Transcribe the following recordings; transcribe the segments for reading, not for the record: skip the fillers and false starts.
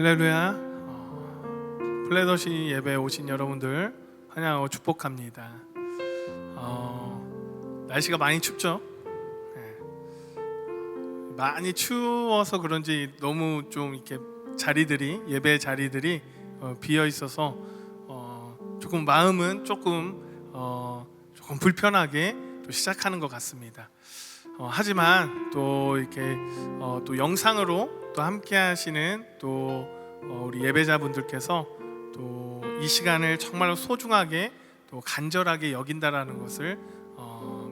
할렐루야. 플래너시 예배에 오신 여러분들 환영하고 축복합니다. 날씨가 많이 춥죠? 많이 추워서 그런지 너무 좀 이렇게 자리들이, 예배 자리들이 비어 있어서 조금 마음은 조금 불편하게 또 시작하는 것 같습니다. 하지만 또 이렇게 또 영상으로 또 함께 하시는 또 우리 예배자분들께서 또 이 시간을 정말 소중하게 또 간절하게 여긴다라는 것을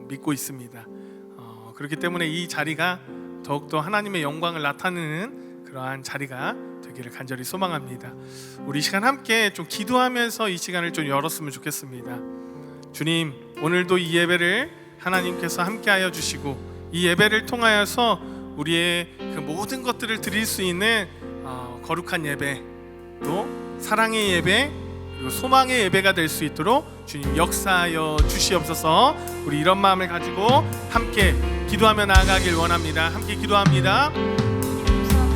믿고 있습니다. 그렇기 때문에 이 자리가 더욱더 하나님의 영광을 나타내는 그러한 자리가 되기를 간절히 소망합니다. 우리 이 시간 함께 좀 기도하면서 이 시간을 좀 열었으면 좋겠습니다. 주님, 오늘도 이 예배를 하나님께서 함께하여 주시고 이 예배를 통하여서 우리의 그 모든 것들을 드릴 수 있는 거룩한 예배, 또 사랑의 예배, 그리고 소망의 예배가 될 수 있도록 주님 역사하여 주시옵소서. 우리 이런 마음을 가지고 함께 기도하며 나아가길 원합니다. 함께 기도합니다.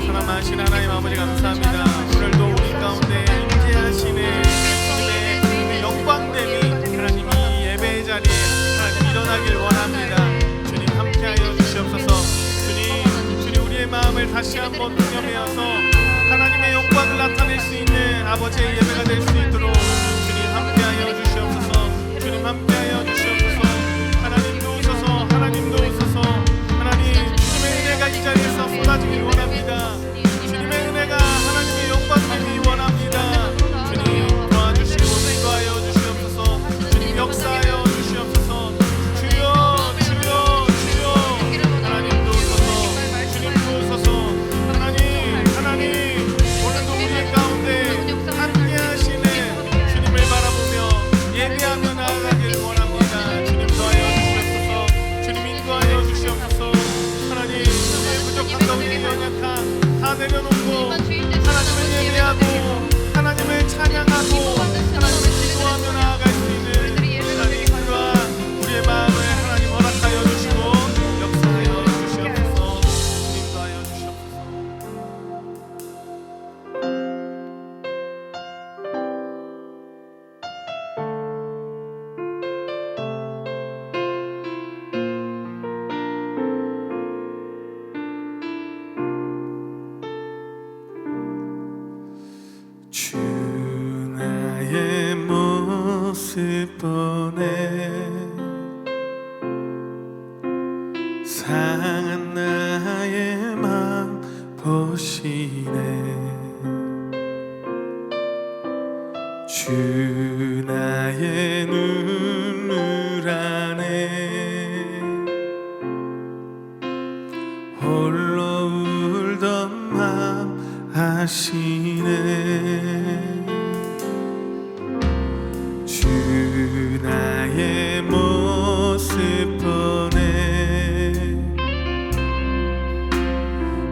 사랑하신 하나님 아버지, 감사합니다. 오늘도 우리 가운데 임재하시는 주님의 영광됨이 하나님 이 예배의 자리에 하나님 일어나길 원합니다. 주님 함께하여 주시옵소서. 주님 우리의 마음을 다시 한번 통념하여서 하나님의 영광을 나타낼 수 있는 아버지의 예배가 될 수 있도록 주님 함께하여 주시옵소서. 주님 함께하여 주시옵소서. 하나님도 오셔서, 하나님도 오셔서 하나님 주님의 은혜가 이 자리에서 쏟아지길 원합니다. 주님의 은혜가 하나님의 영광되기 원합니다. 주님 도와주시고 인도하여 주시옵소서. 주님 역사하여 주시옵소서. 주여 주여 주여. 하나님도 오셔서, 주님도 오셔서 하나님 오늘도 우리 가운데 함께 하시는 주님을 바라보며 예배하며 나아가길 원합니다. 주님 도와여 주시옵소서. 주님 인도하여 주시옵소서. 하나님 우리의 부족함과 우리의 연약함 다 내려놓고 하나님을 예배하고 하나님을 찬양하고 하나님을 기도하며 나아갈 수 있는 하나님 그러한 우리의 마음을 하나님 허락하여 주시고 역사하여 주시옵소서. 주님 도와여 주시옵소서. 주 나의 모습 보네 상한 나의 맘 보시네 주 나의 눈물 안에 홀로 울던 맘 아시네 주 나의 모습 보네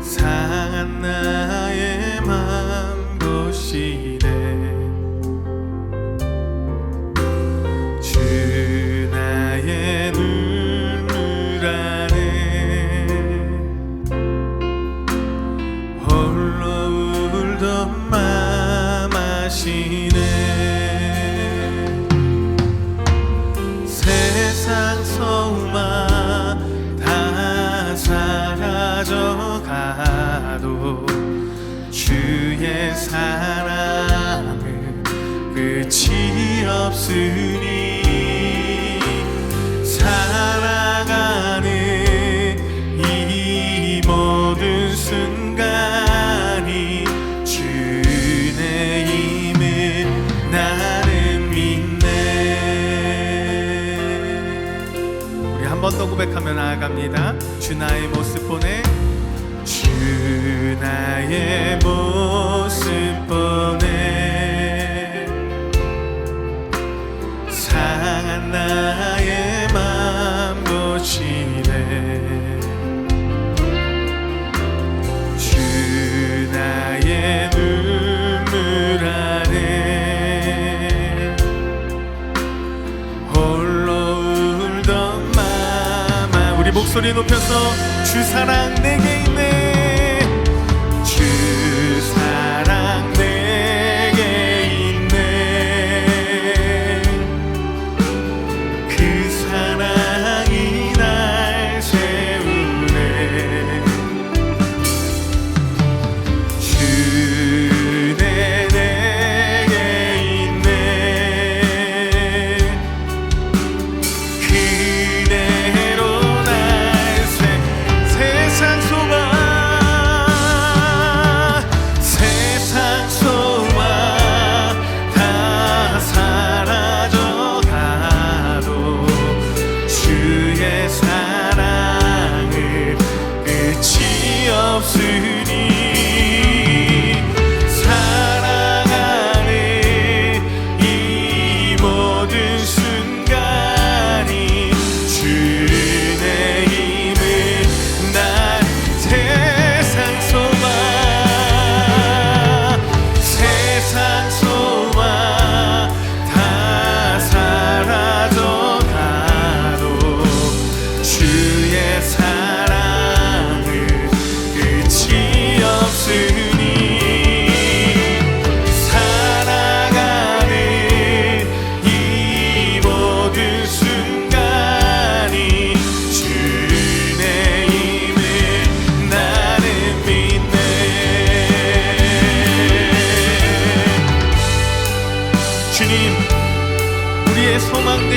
상한 나의 맘 보시네 주 나의 눈물 안에 홀로 울던 맘 아시네 세상 소망 다 사라져가도 주의 사랑은 끝이 없으니 살아가는 이 모든 순간이 주의 힘을 나는 믿네. 우리 한 번 더 고백하며 나아갑니다. 주 나의 모습 보네 주 나의 모습 보네 상한 나의 맘 보시네 주 나의 눈물 안에 홀로 울던 맘 우리 목소리 높여서 주 사랑 내게 있네 주 사랑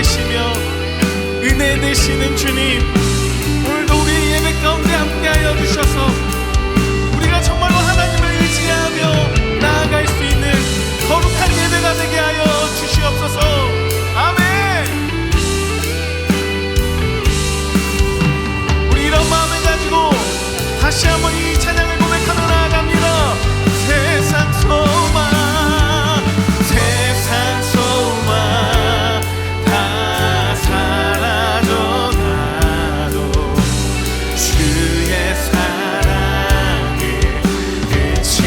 되시며 은혜 되시는 주님, 오늘도 우리 예배 가운데 함께하여 주셔서 우리가 정말로 하나님을 의지하며 나아갈 수 있는 거룩한 예배가 되게 하여 주시옵소서. 아멘. 우리 이런 마음을 가지고 다시 한번 이 찬양을 고백하며 나아갑니다. 세상 소망, 세상 소망 다 사라져 가도 주의 사랑은 끝이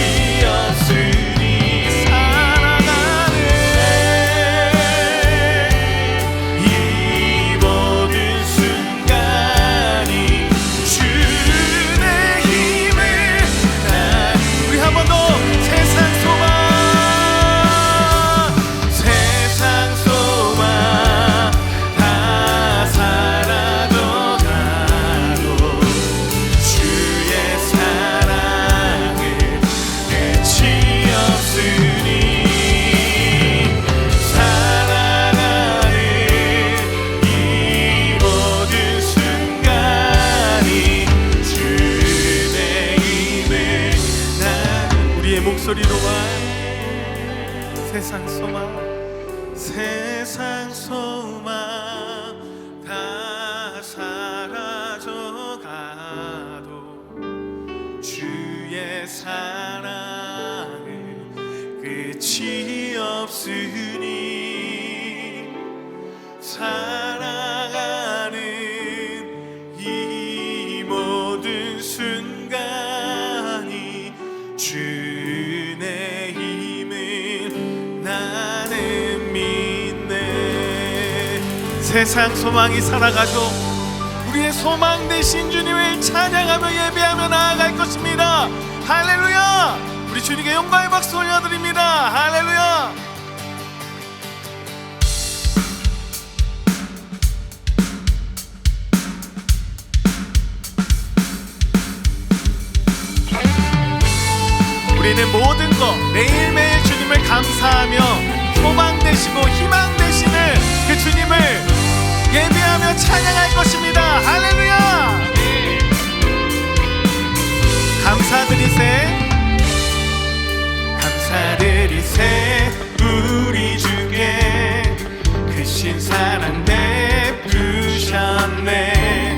없으니 살아가는 이 모든 순간이 주의 힘을 우리 한 번 더. 세상 소망, 세상 소망 다 사라져 가도 주의 사랑은 끝이 없으니 살아가는 이 모든 순간이 주의 힘을 나는 우리의 목소리로만 세상 소망, 세상 소망 다 사라져 가도 주의 사랑은 끝이 없으니 살아가는 이 모든 순간이 주의 힘을 나는 믿네. 세상 소망이 살아가도 우리의 소망 되신 주님을 찬양하며 예배하며 나아갈 것입니다. 할렐루야. 우리 주님께 영광의 박수 올려드립니다. 할렐루야. 우리는 모든 것 매일매일 주님을 감사하며 소망 되시고 희망 되시는 그 주님을 예배하며 찬양할 것입니다. 할렐루야. 감사드리세, 감사드리세 우리 주께 크신 사랑 베푸셨네.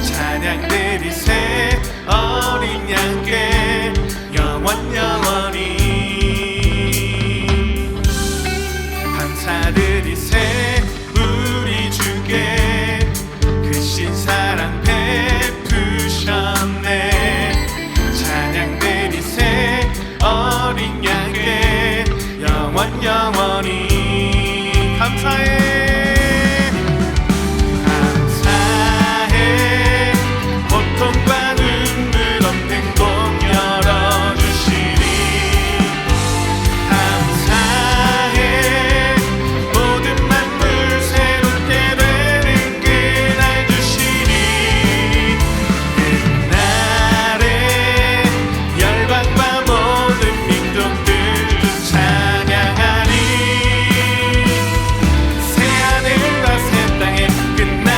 찬양드리세 어린 양께 영원히 감사드리세 우리 주께 크신 사랑 베푸셨네. 찬양드리세 어린 양께 영원히 감사해, 감사해. 고통과 눈물 없는 곳 열어주시니 감사해. 모든 만물 새롭게 되는 그날 주시니 그날에 열방과 모든 민족들 찬양하니 새하늘과 새 땅에 끝나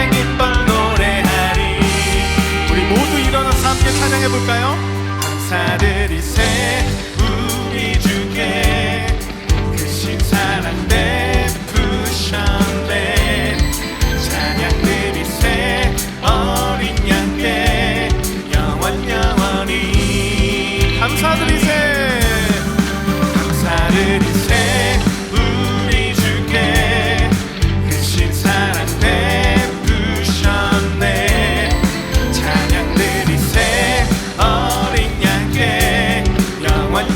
기뻐 노래하리. 우리 모두 일어나서 함께 찬양해볼까요? 감사드리세 우리 주께 크신 사랑 베푸셨네. 찬양드리세 어린 양께 영원히 감사드리세, 감사드리세 우리 주께 크신 사랑 베푸셨네. 찬양드리세 어린 양께 영원히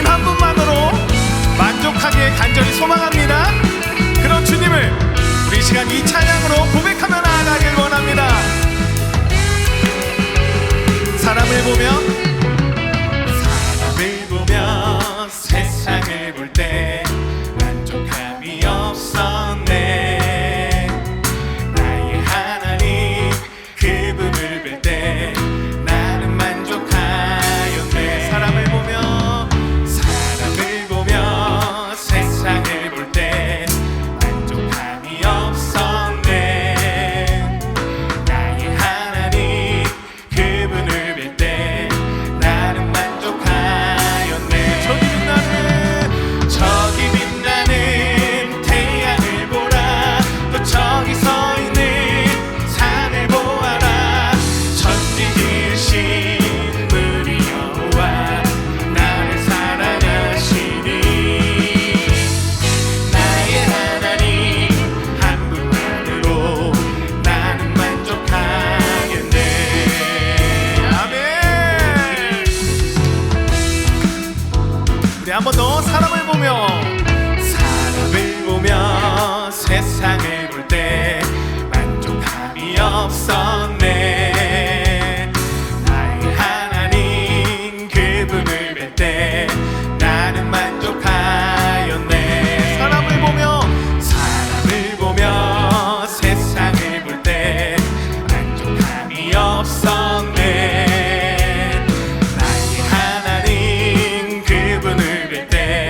주님 한 분만으로 만족하기에 간절히 소망합니다. 그런 주님을 우리 이 시간 이 찬양으로 고백하며 나아가길 원합니다. 사람을 보며 세상을 볼 때 만족함이 없었네. 나의 하나님 그분을 뵐 때 나는 만족하였네. 사람을 보며 세상을 볼 때 만족함이 없었네. 나의 하나님 그분을 뵐 때 나는 만족하였네. 저기 빛나는 태양을 보라. 또 저기 서 있는 산을 보아라. 천지 지으신 우리 여호와 나를 사랑하시니. 나의 하나님 한 분만으로 나는 만족하겠네. 아멘. 우리 한 번 더 사람을 보며 세상을 볼 때 만족함이 없었네. 나의 하나님 그분을 뵐 때 나는 만족하였네. 사람을 보며 세상을 볼 때 만족함이 없었네. 나의 하나님 그분을 뵐 때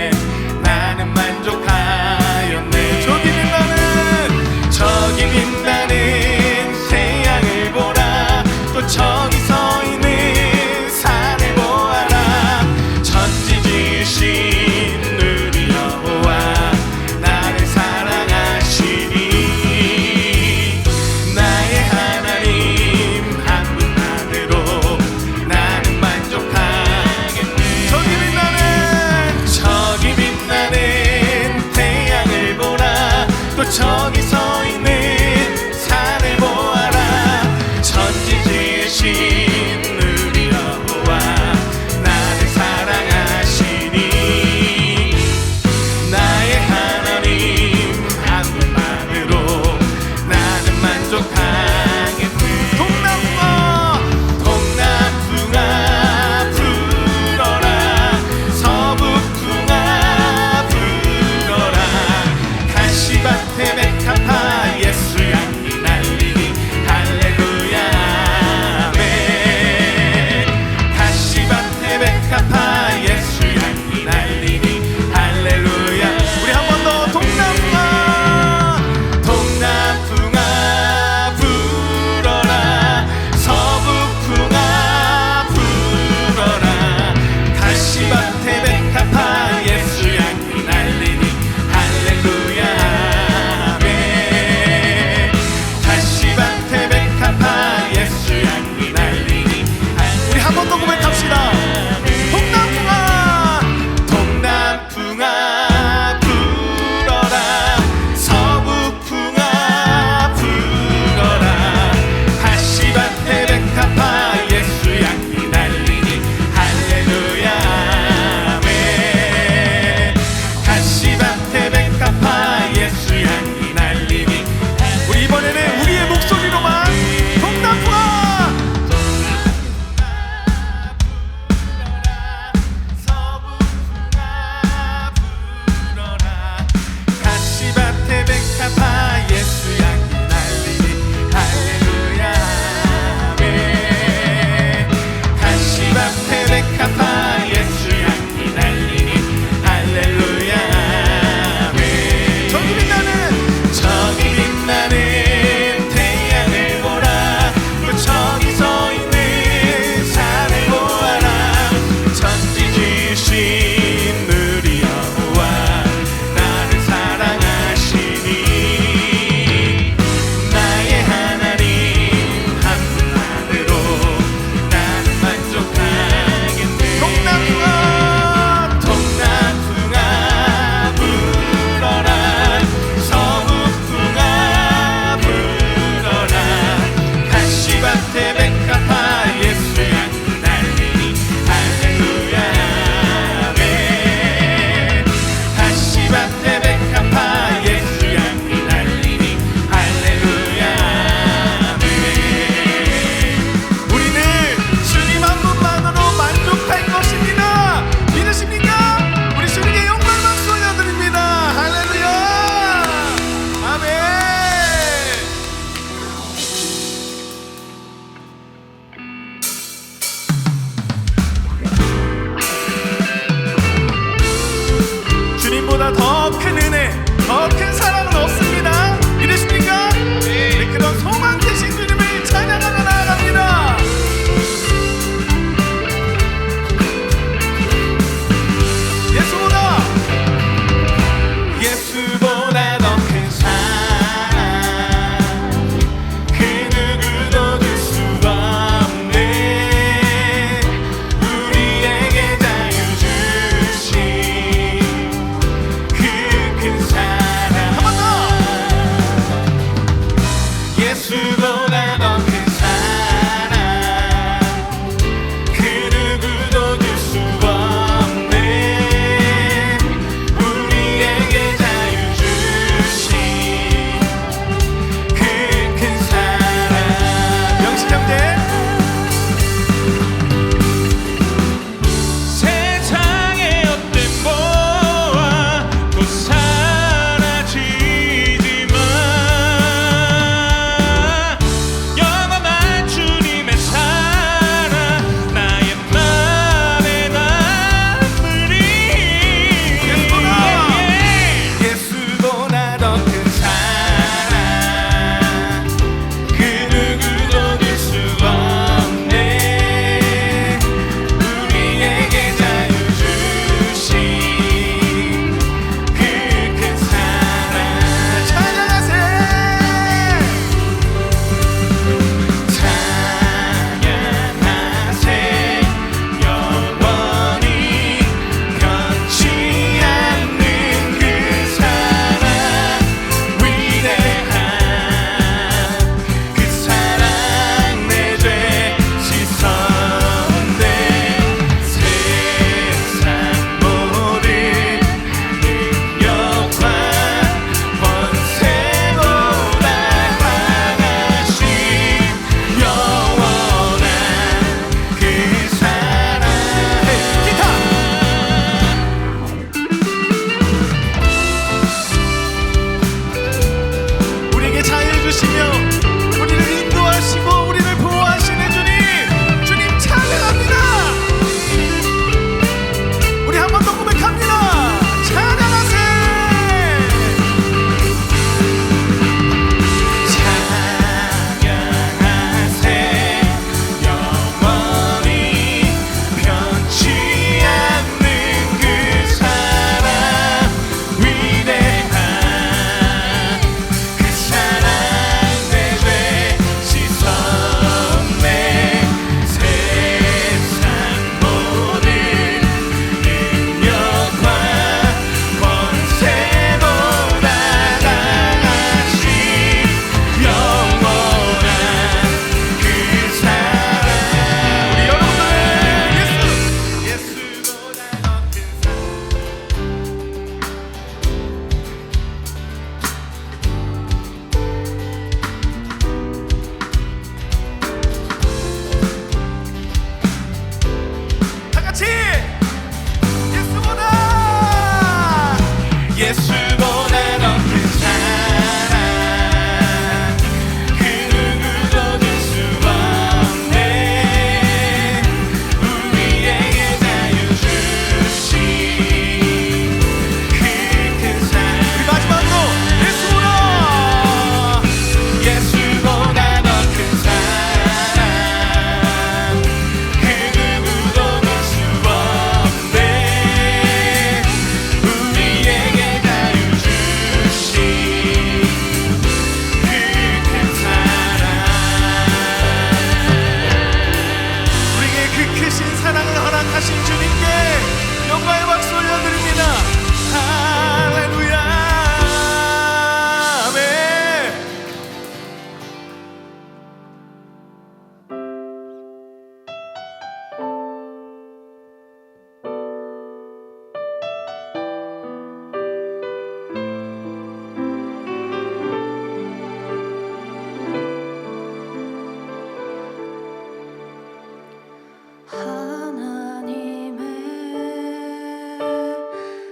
하나님의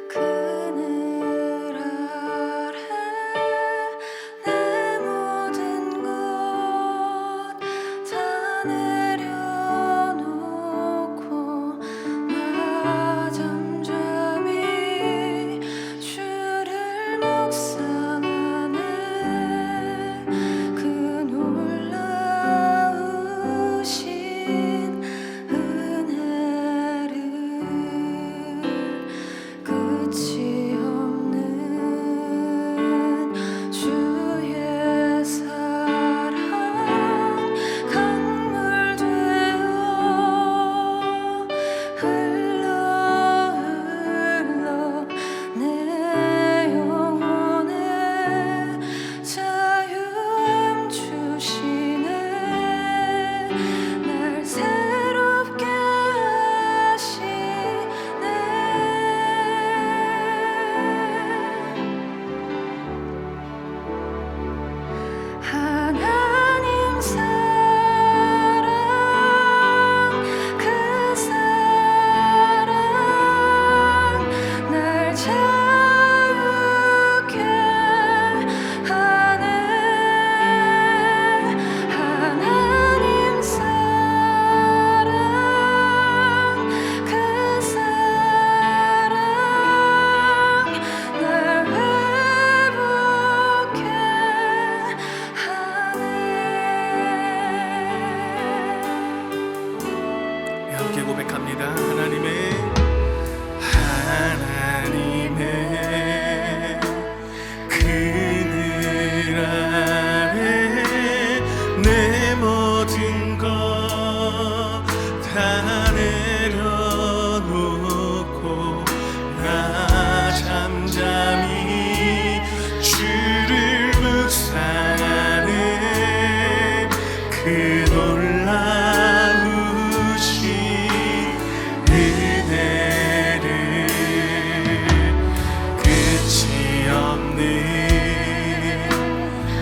그늘 아래 내 모든 것 다 내려놓고 나 잠잠히 주를 묵상하네. 그 놀라우신 은혜를 끝이 없는 주의 사랑 강물 되어 흘러 내 영혼에 자유함 주시네. 날 새롭게 하시네. 하나님 사랑 그 사랑 날 자유케 하네. 하나님 사랑 그 사랑 날 회복해 하네. 함께 고백합니다. 하나님의 그늘 아래 내 모든 것 다 내려놓고 나 잠잠히 주를 묵상하네. 그 놀라우신 은혜를 끝이 없는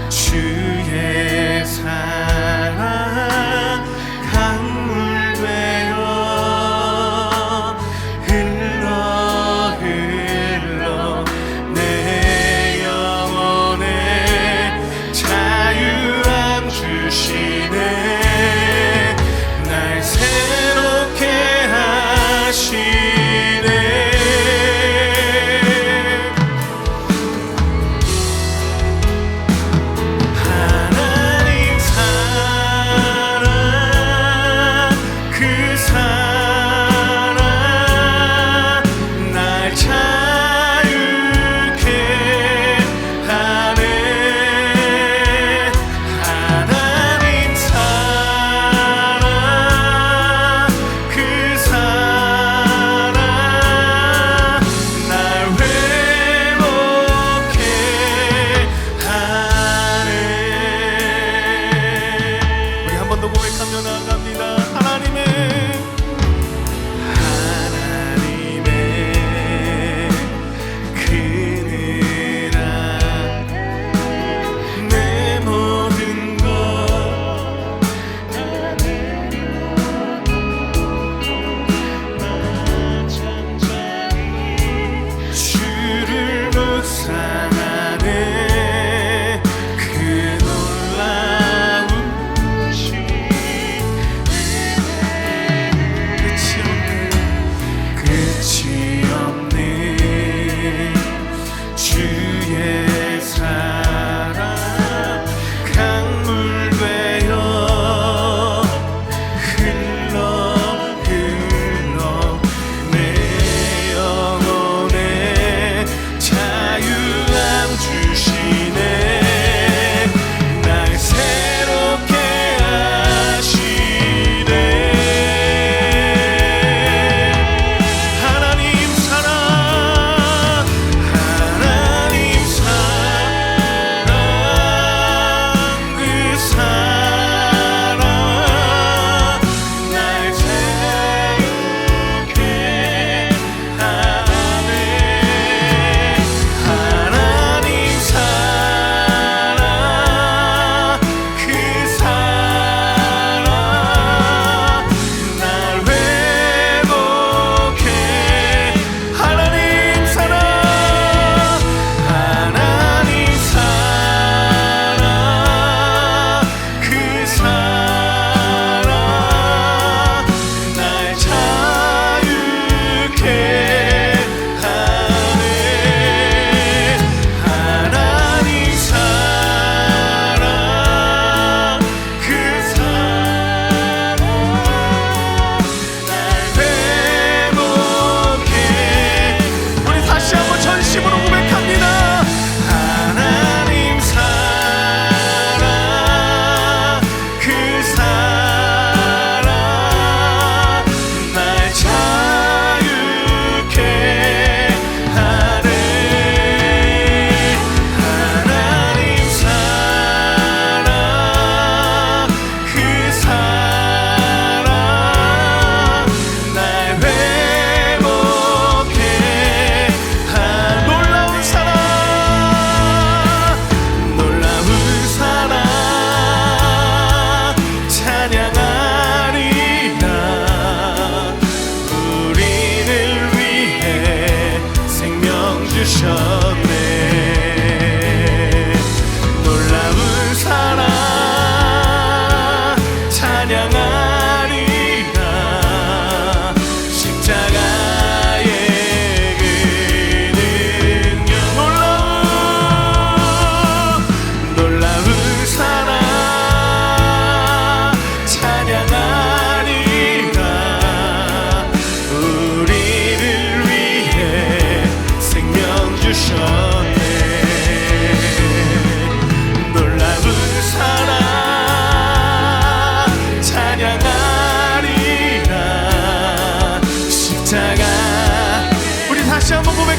주의 사랑 강물 되어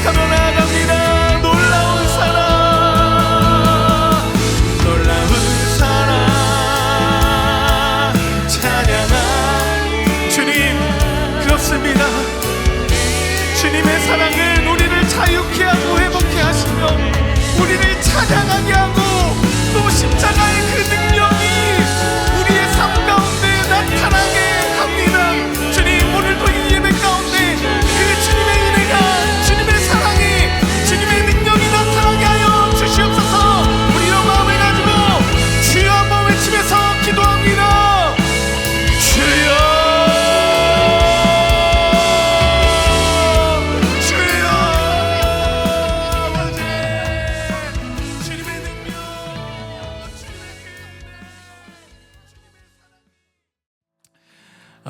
고백하며 나아갑니다. 놀라운 사랑, 놀라운 사랑 찬양하. 주님, 그렇습니다. 주님의 사랑은 우리를 자유케 하고 회복케 하시며 우리를 찬양하게 하고 또 십자가의 그 능력이 우리의 삶 가운데 나타나게 합니다. 주님, 오늘도 이 예배 가운데 그 주님의 은혜가, 주님의 사랑이, 주님의 능력이 나타나게 하여 주시옵소서. 우리로 마음을 가지고 주여 한번 외치면서 기도합니다. 주여, 주여, 아버지, 주님의 능력, 주님의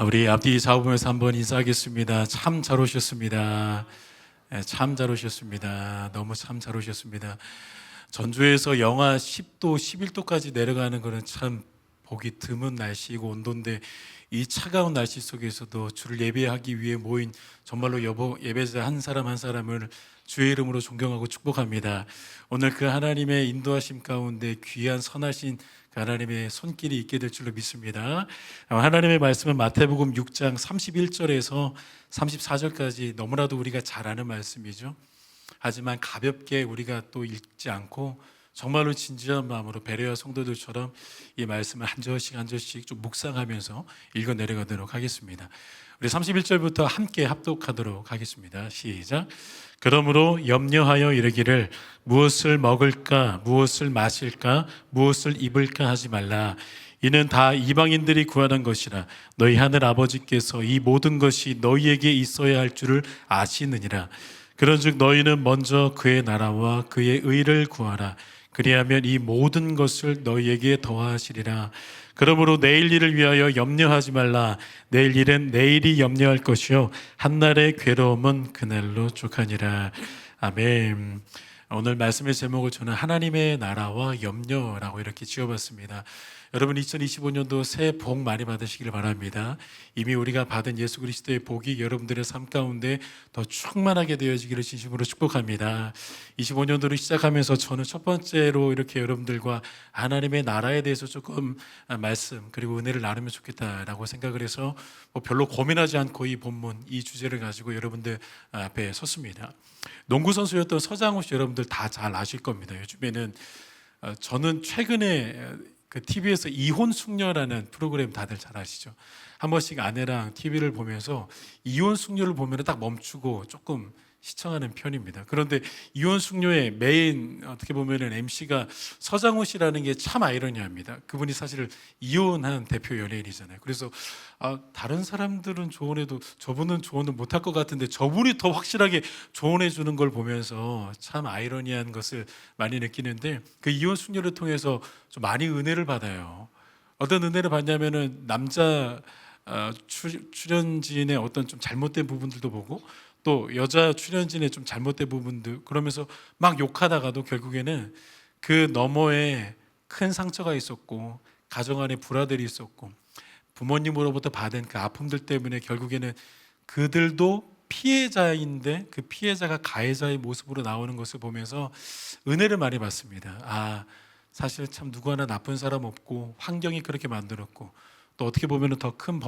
우리 앞뒤 잡으면서 한번 인사하겠습니다. 참 잘 오셨습니다. 참 잘 오셨습니다. 너무 참 잘 오셨습니다. 전주에서 영하 10도, 11도까지 내려가는 것은 참 보기 드문 날씨이고 온도인데, 이 차가운 날씨 속에서도 주를 예배하기 위해 모인 정말로 예배자 한 사람 한 사람을 주의 이름으로 존경하고 축복합니다. 오늘 그 하나님의 인도하심 가운데 귀한 선하신 그 하나님의 손길이 있게 될 줄로 믿습니다. 하나님의 말씀은 마태복음 6장 31절에서 34절까지 너무나도 우리가 잘 아는 말씀이죠. 하지만 가볍게 우리가 또 읽지 않고 정말로 진지한 마음으로 베레아 성도들처럼 이 말씀을 한 절씩 한 절씩 좀 묵상하면서 읽어 내려가도록 하겠습니다. 우리 31절부터 함께 합독하도록 하겠습니다. 시작. 그러므로 염려하여 이르기를 무엇을 먹을까, 무엇을 마실까, 무엇을 입을까 하지 말라. 이는 다 이방인들이 구하는 것이라. 너희 하늘 아버지께서 이 모든 것이 너희에게 있어야 할 줄을 아시느니라. 그런즉 너희는 먼저 그의 나라와 그의 의를 구하라. 그리하면 이 모든 것을 너희에게 더하시리라. 그러므로 내일 일을 위하여 염려하지 말라. 내일 일은 내일이 염려할 것이요 한날의 괴로움은 그날로 족하니라. 아멘. 오늘 말씀의 제목을 저는 하나님의 나라와 염려라고 이렇게 지어봤습니다. 여러분, 2025년도 새해 복 많이 받으시길 바랍니다. 이미 우리가 받은 예수 그리스도의 복이 여러분들의 삶 가운데 더 충만하게 되어지기를 진심으로 축복합니다. 25년도를 시작하면서 저는 첫 번째로 이렇게 여러분들과 하나님의 나라에 대해서 조금 말씀 그리고 은혜를 나누면 좋겠다라고 생각을 해서 별로 고민하지 않고 이 본문, 이 주제를 가지고 여러분들 앞에 섰습니다. 농구 선수였던 서장훈 씨 여러분들 다 잘 아실 겁니다. 요즘에는 저는 최근에 그 TV에서 이혼 숙녀라는 프로그램 다들 잘 아시죠? 한 번씩 아내랑 TV를 보면서 이혼 숙녀를 보면 딱 멈추고 조금 시청하는 편입니다. 그런데 이혼 숙녀의 메인 어떻게 보면은 MC가 서장훈 씨라는 게 참 아이러니합니다. 그분이 사실 이혼한 대표 연예인이잖아요. 그래서 다른 사람들은 조언해도 저분은 조언을 못할 것 같은데 저분이 더 확실하게 조언해 주는 걸 보면서 참 아이러니한 것을 많이 느끼는데, 그 이혼 숙녀를 통해서 좀 많이 은혜를 받아요. 어떤 은혜를 받냐면은 남자 출연진의 어떤 좀 잘못된 부분들도 보고, 또 여자 출연진의 좀 잘못된 부분들, 그러면서 막 욕하다가도 결국에는 그 너머에 큰 상처가 있었고 가정 안에 불화들이 있었고 부모님으로부터 받은 그 아픔들 때문에 결국에는 그들도 피해자인데 그 피해자가 가해자의 모습으로 나오는 것을 보면서 은혜를 많이 받습니다. 사실 참 누구 하나 나쁜 사람 없고 환경이 그렇게 만들었고 또 어떻게 보면 더 큰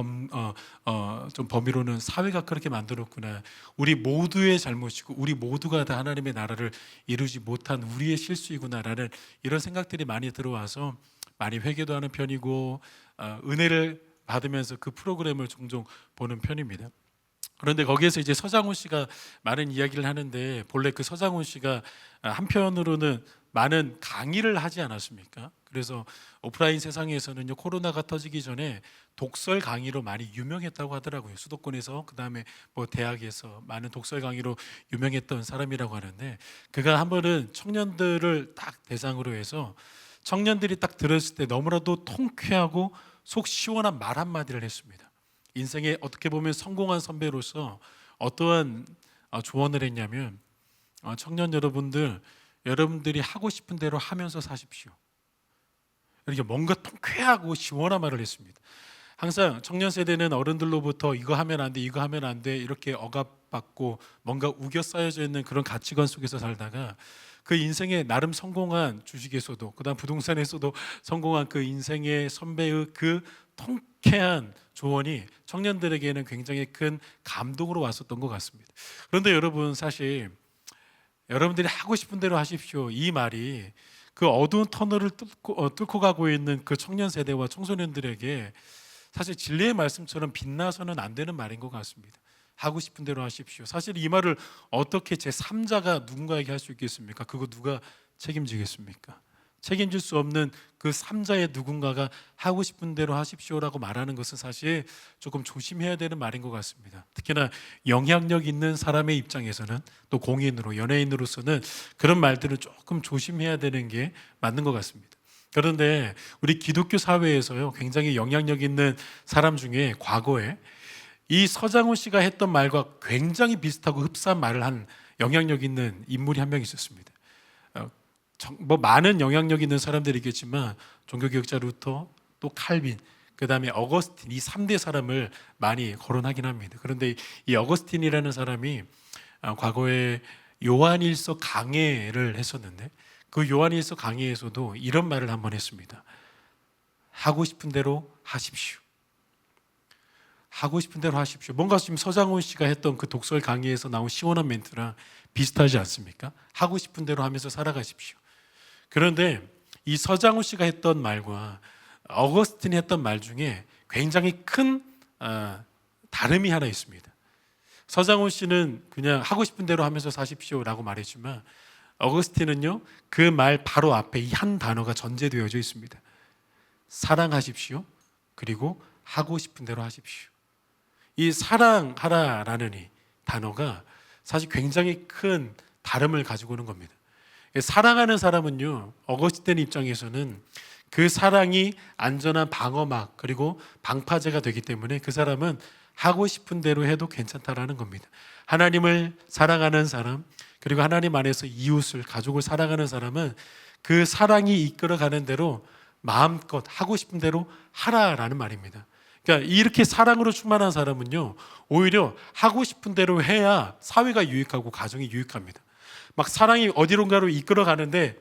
좀 범위로는 사회가 그렇게 만들었구나. 우리 모두의 잘못이고 우리 모두가 다 하나님의 나라를 이루지 못한 우리의 실수이구나라는 이런 생각들이 많이 들어와서 많이 회개도 하는 편이고 은혜를 받으면서 그 프로그램을 종종 보는 편입니다. 그런데 거기에서 이제 서장훈 씨가 많은 이야기를 하는데, 본래 그 서장훈 씨가 한편으로는 많은 강의를 하지 않았습니까? 그래서 오프라인 세상에서는요, 코로나가 터지기 전에 독설 강의로 많이 유명했다고 하더라고요. 수도권에서, 그 다음에 뭐 대학에서 많은 독설 강의로 유명했던 사람이라고 하는데, 그가 한 번은 청년들을 딱 대상으로 해서 청년들이 딱 들었을 때 너무나도 통쾌하고 속 시원한 말 한마디를 했습니다. 인생에 어떻게 보면 성공한 선배로서 어떠한 조언을 했냐면, 청년 여러분들, 여러분들이 하고 싶은 대로 하면서 사십시오. 이렇게 뭔가 통쾌하고 시원한 말을 했습니다. 항상 청년 세대는 어른들로부터 이거 하면 안 돼, 이거 하면 안 돼 이렇게 억압 압박받고 뭔가 우겨 쌓여져 있는 그런 가치관 속에서 살다가 그 인생에 나름 성공한 주식에서도 그다음 부동산에서도 성공한 그 인생의 선배의 그 통쾌한 조언이 청년들에게는 굉장히 큰 감동으로 왔었던 것 같습니다. 그런데 여러분, 사실 여러분들이 하고 싶은 대로 하십시오, 이 말이 그 어두운 터널을 뚫고 가고 있는 그 청년 세대와 청소년들에게 사실 진리의 말씀처럼 빛나서는 안 되는 말인 것 같습니다. 하고 싶은 대로 하십시오. 사실 이 말을 어떻게 제3자가 누군가에게 할 수 있겠습니까? 그거 누가 책임지겠습니까? 책임질 수 없는 그 3자의 누군가가 하고 싶은 대로 하십시오라고 말하는 것은 사실 조금 조심해야 되는 말인 것 같습니다. 특히나 영향력 있는 사람의 입장에서는, 또 공인으로, 연예인으로서는 그런 말들을 조금 조심해야 되는 게 맞는 것 같습니다. 그런데 우리 기독교 사회에서요, 굉장히 영향력 있는 사람 중에 과거에 이 서장훈 씨가 했던 말과 굉장히 비슷하고 흡사한 말을 한 영향력 있는 인물이 한 명 있었습니다. 뭐 많은 영향력 있는 사람들이 있겠지만 종교개혁자 루터, 또 칼빈, 그 다음에 어거스틴, 이 3대 사람을 많이 거론하긴 합니다. 그런데 이 어거스틴이라는 사람이 과거에 요한일서 강해를 했었는데, 그 요한일서 강해에서도 이런 말을 한번 했습니다. 하고 싶은 대로 하십시오. 하고 싶은 대로 하십시오. 뭔가 지금 서장훈 씨가 했던 그 독설 강의에서 나온 시원한 멘트랑 비슷하지 않습니까? 하고 싶은 대로 하면서 살아가십시오. 그런데 이 서장훈 씨가 했던 말과 어거스틴이 했던 말 중에 굉장히 큰 다름이 하나 있습니다. 서장훈 씨는 그냥 하고 싶은 대로 하면서 사십시오라고 말했지만, 어거스틴은요, 그 말 바로 앞에 이 한 단어가 전제되어져 있습니다. 사랑하십시오. 그리고 하고 싶은 대로 하십시오. 이 사랑하라라는 이 단어가 사실 굉장히 큰 다름을 가지고 오는 겁니다. 사랑하는 사람은요, 어거스틴 입장에서는 그 사랑이 안전한 방어막 그리고 방파제가 되기 때문에 그 사람은 하고 싶은 대로 해도 괜찮다라는 겁니다. 하나님을 사랑하는 사람, 그리고 하나님 안에서 이웃을, 가족을 사랑하는 사람은 그 사랑이 이끌어가는 대로 마음껏 하고 싶은 대로 하라라는 말입니다. 그러니까 이렇게 사랑으로 충만한 사람은요, 오히려 하고 싶은 대로 해야 사회가 유익하고 가정이 유익합니다. 막 사랑이 어디론가로 이끌어 가는데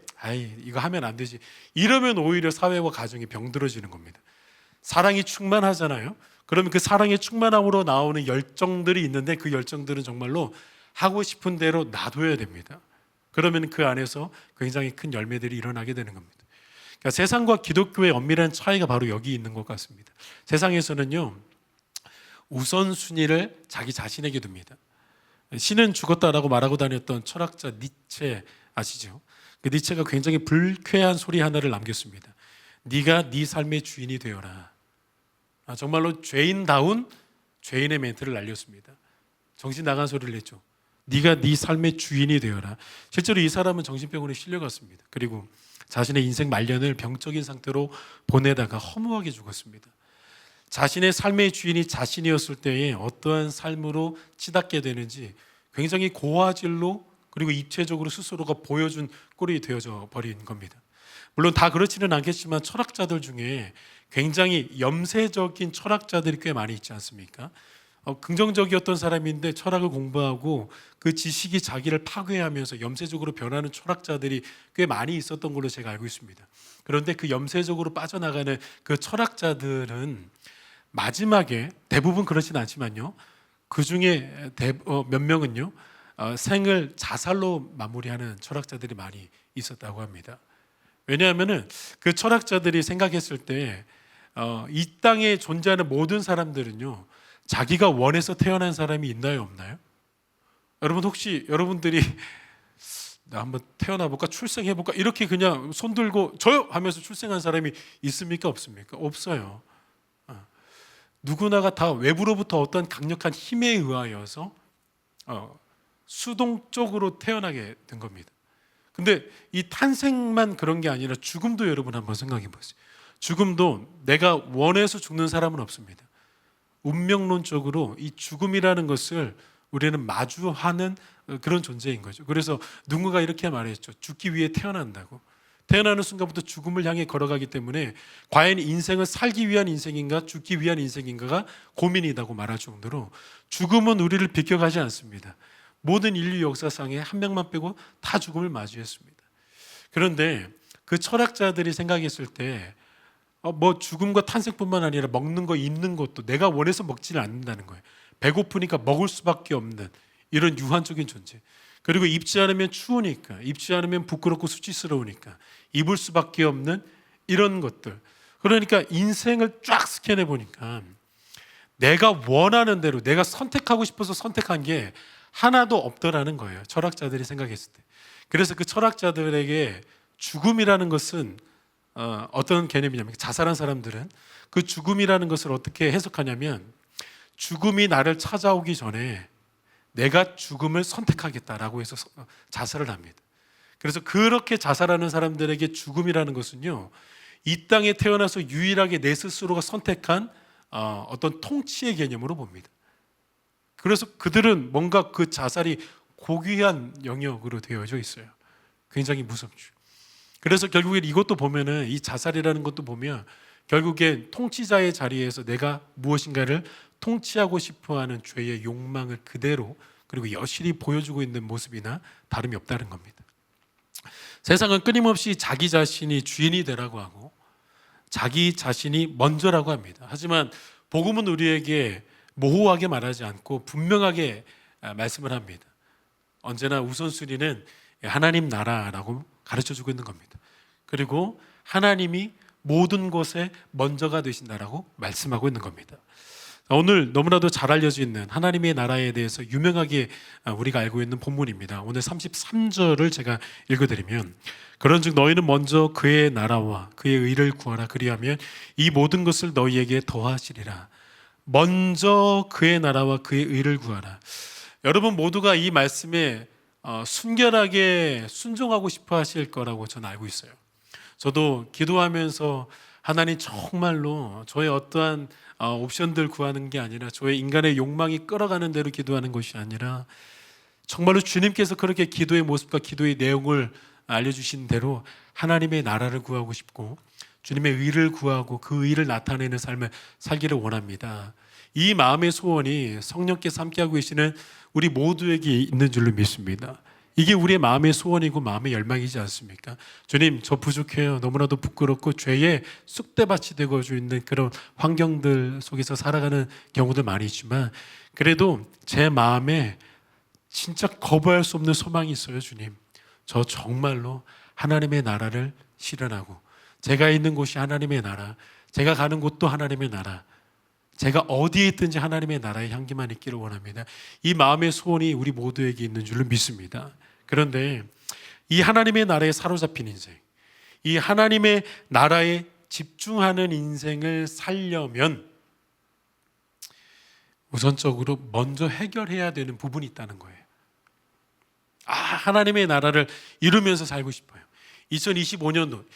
이거 하면 안 되지, 이러면 오히려 사회와 가정이 병들어지는 겁니다. 사랑이 충만하잖아요. 그러면 그 사랑의 충만함으로 나오는 열정들이 있는데, 그 열정들은 정말로 하고 싶은 대로 놔둬야 됩니다. 그러면 그 안에서 굉장히 큰 열매들이 일어나게 되는 겁니다. 그러니까 세상과 기독교의 엄밀한 차이가 바로 여기 있는 것 같습니다. 세상에서는요, 우선순위를 자기 자신에게 둡니다. 신은 죽었다라고 말하고 다녔던 철학자 니체 아시죠? 그 니체가 굉장히 불쾌한 소리 하나를 남겼습니다. 네가 네 삶의 주인이 되어라. 정말로 죄인다운 죄인의 멘트를 날렸습니다. 정신 나간 소리를 냈죠. 네가 네 삶의 주인이 되어라. 실제로 이 사람은 정신병원에 실려갔습니다. 그리고 자신의 인생 말년을 병적인 상태로 보내다가 허무하게 죽었습니다. 자신의 삶의 주인이 자신이었을 때에 어떠한 삶으로 치닫게 되는지 굉장히 고화질로, 그리고 입체적으로 스스로가 보여준 꼴이 되어져 버린 겁니다. 물론 다 그렇지는 않겠지만 철학자들 중에 굉장히 염세적인 철학자들이 꽤 많이 있지 않습니까? 긍정적이었던 사람인데 철학을 공부하고 그 지식이 자기를 파괴하면서 염세적으로 변하는 철학자들이 꽤 많이 있었던 걸로 제가 알고 있습니다. 그런데 그 염세적으로 빠져나가는 그 철학자들은 마지막에, 대부분 그렇진 않지만요, 그 중에 몇 명은요, 생을 자살로 마무리하는 철학자들이 많이 있었다고 합니다. 왜냐하면은 그 철학자들이 생각했을 때 이 땅에 존재하는 모든 사람들은요, 자기가 원해서 태어난 사람이 있나요, 없나요? 여러분, 혹시 여러분들이 나 한번 태어나 볼까, 출생해 볼까, 이렇게 그냥 손 들고 저요 하면서 출생한 사람이 있습니까, 없습니까? 없어요. 누구나가 다 외부로부터 어떤 강력한 힘에 의하여서 수동적으로 태어나게 된 겁니다. 근데 이 탄생만 그런 게 아니라 죽음도 여러분 한번 생각해 보세요. 죽음도 내가 원해서 죽는 사람은 없습니다. 운명론적으로 이 죽음이라는 것을 우리는 마주하는 그런 존재인 거죠. 그래서 누군가 이렇게 말했죠. 죽기 위해 태어난다고. 태어나는 순간부터 죽음을 향해 걸어가기 때문에 과연 인생은 살기 위한 인생인가 죽기 위한 인생인가가 고민이라고 말할 정도로 죽음은 우리를 비껴가지 않습니다. 모든 인류 역사상에 한 명만 빼고 다 죽음을 마주했습니다. 그런데 그 철학자들이 생각했을 때 뭐 죽음과 탄생뿐만 아니라 먹는 거 입는 것도 내가 원해서 먹지는 않는다는 거예요. 배고프니까 먹을 수밖에 없는 이런 유한적인 존재. 그리고 입지 않으면 추우니까, 입지 않으면 부끄럽고 수치스러우니까 입을 수밖에 없는 이런 것들. 그러니까 인생을 쫙 스캔해 보니까 내가 원하는 대로 내가 선택하고 싶어서 선택한 게 하나도 없더라는 거예요. 철학자들이 생각했을 때. 그래서 그 철학자들에게 죽음이라는 것은 어떤 개념이냐면, 자살한 사람들은 그 죽음이라는 것을 어떻게 해석하냐면, 죽음이 나를 찾아오기 전에 내가 죽음을 선택하겠다라고 해서 자살을 합니다. 그래서 그렇게 자살하는 사람들에게 죽음이라는 것은요, 이 땅에 태어나서 유일하게 내 스스로가 선택한 어떤 통치의 개념으로 봅니다. 그래서 그들은 뭔가 그 자살이 고귀한 영역으로 되어져 있어요. 굉장히 무섭죠. 그래서 결국에 이것도 보면은, 이 자살이라는 것도 보면 결국에 통치자의 자리에서 내가 무엇인가를 통치하고 싶어하는 죄의 욕망을 그대로 그리고 여실히 보여주고 있는 모습이나 다름이 없다는 겁니다. 세상은 끊임없이 자기 자신이 주인이 되라고 하고 자기 자신이 먼저라고 합니다. 하지만 복음은 우리에게 모호하게 말하지 않고 분명하게 말씀을 합니다. 언제나 우선순위는 하나님 나라라고 가르쳐주고 있는 겁니다. 그리고 하나님이 모든 것에 먼저가 되신다라고 말씀하고 있는 겁니다. 오늘 너무나도 잘 알려져 있는 하나님의 나라에 대해서 유명하게 우리가 알고 있는 본문입니다. 오늘 33절을 제가 읽어드리면, 그런즉 너희는 먼저 그의 나라와 그의 의를 구하라. 그리하면 이 모든 것을 너희에게 더하시리라. 먼저 그의 나라와 그의 의를 구하라. 여러분 모두가 이 말씀에 순결하게 순종하고 싶어 하실 거라고 저는 알고 있어요. 저도 기도하면서 하나님 정말로 저의 어떠한 옵션들 구하는 게 아니라, 저의 인간의 욕망이 끌어가는 대로 기도하는 것이 아니라, 정말로 주님께서 그렇게 기도의 모습과 기도의 내용을 알려주신 대로 하나님의 나라를 구하고 싶고 주님의 의를 구하고 그 의를 나타내는 삶을 살기를 원합니다. 이 마음의 소원이 성령께서 함께하고 계시는 우리 모두에게 있는 줄로 믿습니다. 이게 우리의 마음의 소원이고 마음의 열망이지 않습니까? 주님, 저 부족해요. 너무나도 부끄럽고 죄의 쑥대밭이 되고 있는 그런 환경들 속에서 살아가는 경우도 많이 있지만, 그래도 제 마음에 진짜 거부할 수 없는 소망이 있어요. 주님, 저 정말로 하나님의 나라를 실현하고, 제가 있는 곳이 하나님의 나라, 제가 가는 곳도 하나님의 나라, 제가 어디에 있든지 하나님의 나라의 향기만 있기를 원합니다. 이 마음의 소원이 우리 모두에게 있는 줄로 믿습니다. 그런데 이 하나님의 나라에 사로잡힌 인생, 이 하나님의 나라에 집중하는 인생을 살려면 우선적으로 먼저 해결해야 되는 부분이 있다는 거예요. 하나님의 나라를 이루면서 살고 싶어요. 2025년도,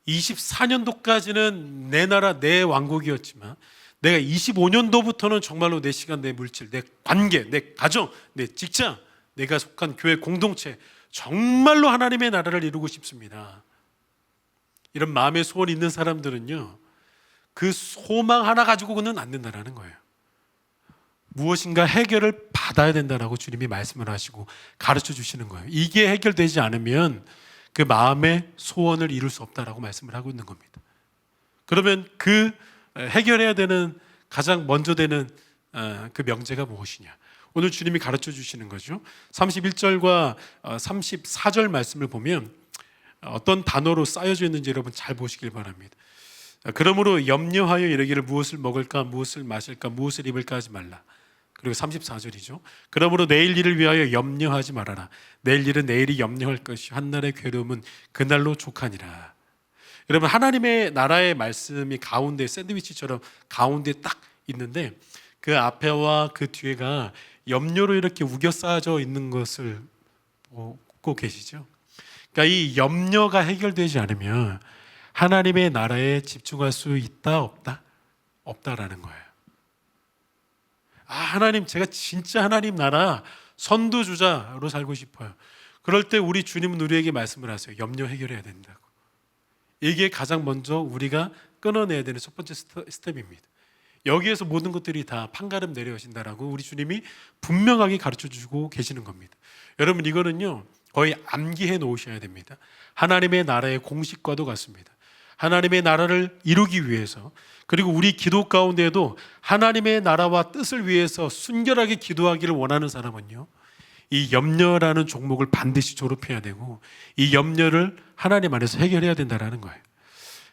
24년도까지는 내 나라, 내 왕국이었지만 내가 25년도부터는 정말로 내 시간, 내 물질, 내 관계, 내 가정, 내 직장, 내가 속한 교회 공동체, 정말로 하나님의 나라를 이루고 싶습니다. 이런 마음의 소원이 있는 사람들은요, 그 소망 하나 가지고는 안 된다는 거예요. 무엇인가 해결을 받아야 된다라고 주님이 말씀을 하시고 가르쳐 주시는 거예요. 이게 해결되지 않으면 그 마음의 소원을 이룰 수 없다라고 말씀을 하고 있는 겁니다. 그러면 그 해결해야 되는 가장 먼저 되는 그 명제가 무엇이냐? 오늘 주님이 가르쳐 주시는 거죠. 31절과 34절 말씀을 보면 어떤 단어로 쌓여져 있는지 여러분 잘 보시길 바랍니다. 그러므로 염려하여 이르기를 무엇을 먹을까, 무엇을 마실까, 무엇을 입을까 하지 말라. 그리고 34절이죠. 그러므로 내일 일을 위하여 염려하지 말아라. 내일 일은 내일이 염려할 것이 한날의 괴로움은 그날로 족하니라. 여러분, 하나님의 나라의 말씀이 가운데 샌드위치처럼 가운데 딱 있는데, 그 앞에와 그 뒤에가 염료로 이렇게 우겨 쌓여져 있는 것을 보고 계시죠. 그러니까 이 염려가 해결되지 않으면 하나님의 나라에 집중할 수 있다, 없다? 없다라는 거예요. 하나님, 제가 진짜 하나님 나라 선두주자로 살고 싶어요. 그럴 때 우리 주님은 우리에게 말씀을 하세요. 염려 해결해야 된다고. 이게 가장 먼저 우리가 끊어내야 되는 첫 번째 스텝입니다. 여기에서 모든 것들이 다 판가름 내려오신다라고 우리 주님이 분명하게 가르쳐 주고 계시는 겁니다. 여러분, 이거는요 거의 암기해 놓으셔야 됩니다. 하나님의 나라의 공식과도 같습니다. 하나님의 나라를 이루기 위해서, 그리고 우리 기도 가운데에도 하나님의 나라와 뜻을 위해서 순결하게 기도하기를 원하는 사람은요, 이 염려라는 종목을 반드시 졸업해야 되고, 이 염려를 하나님 안에서 해결해야 된다는 거예요.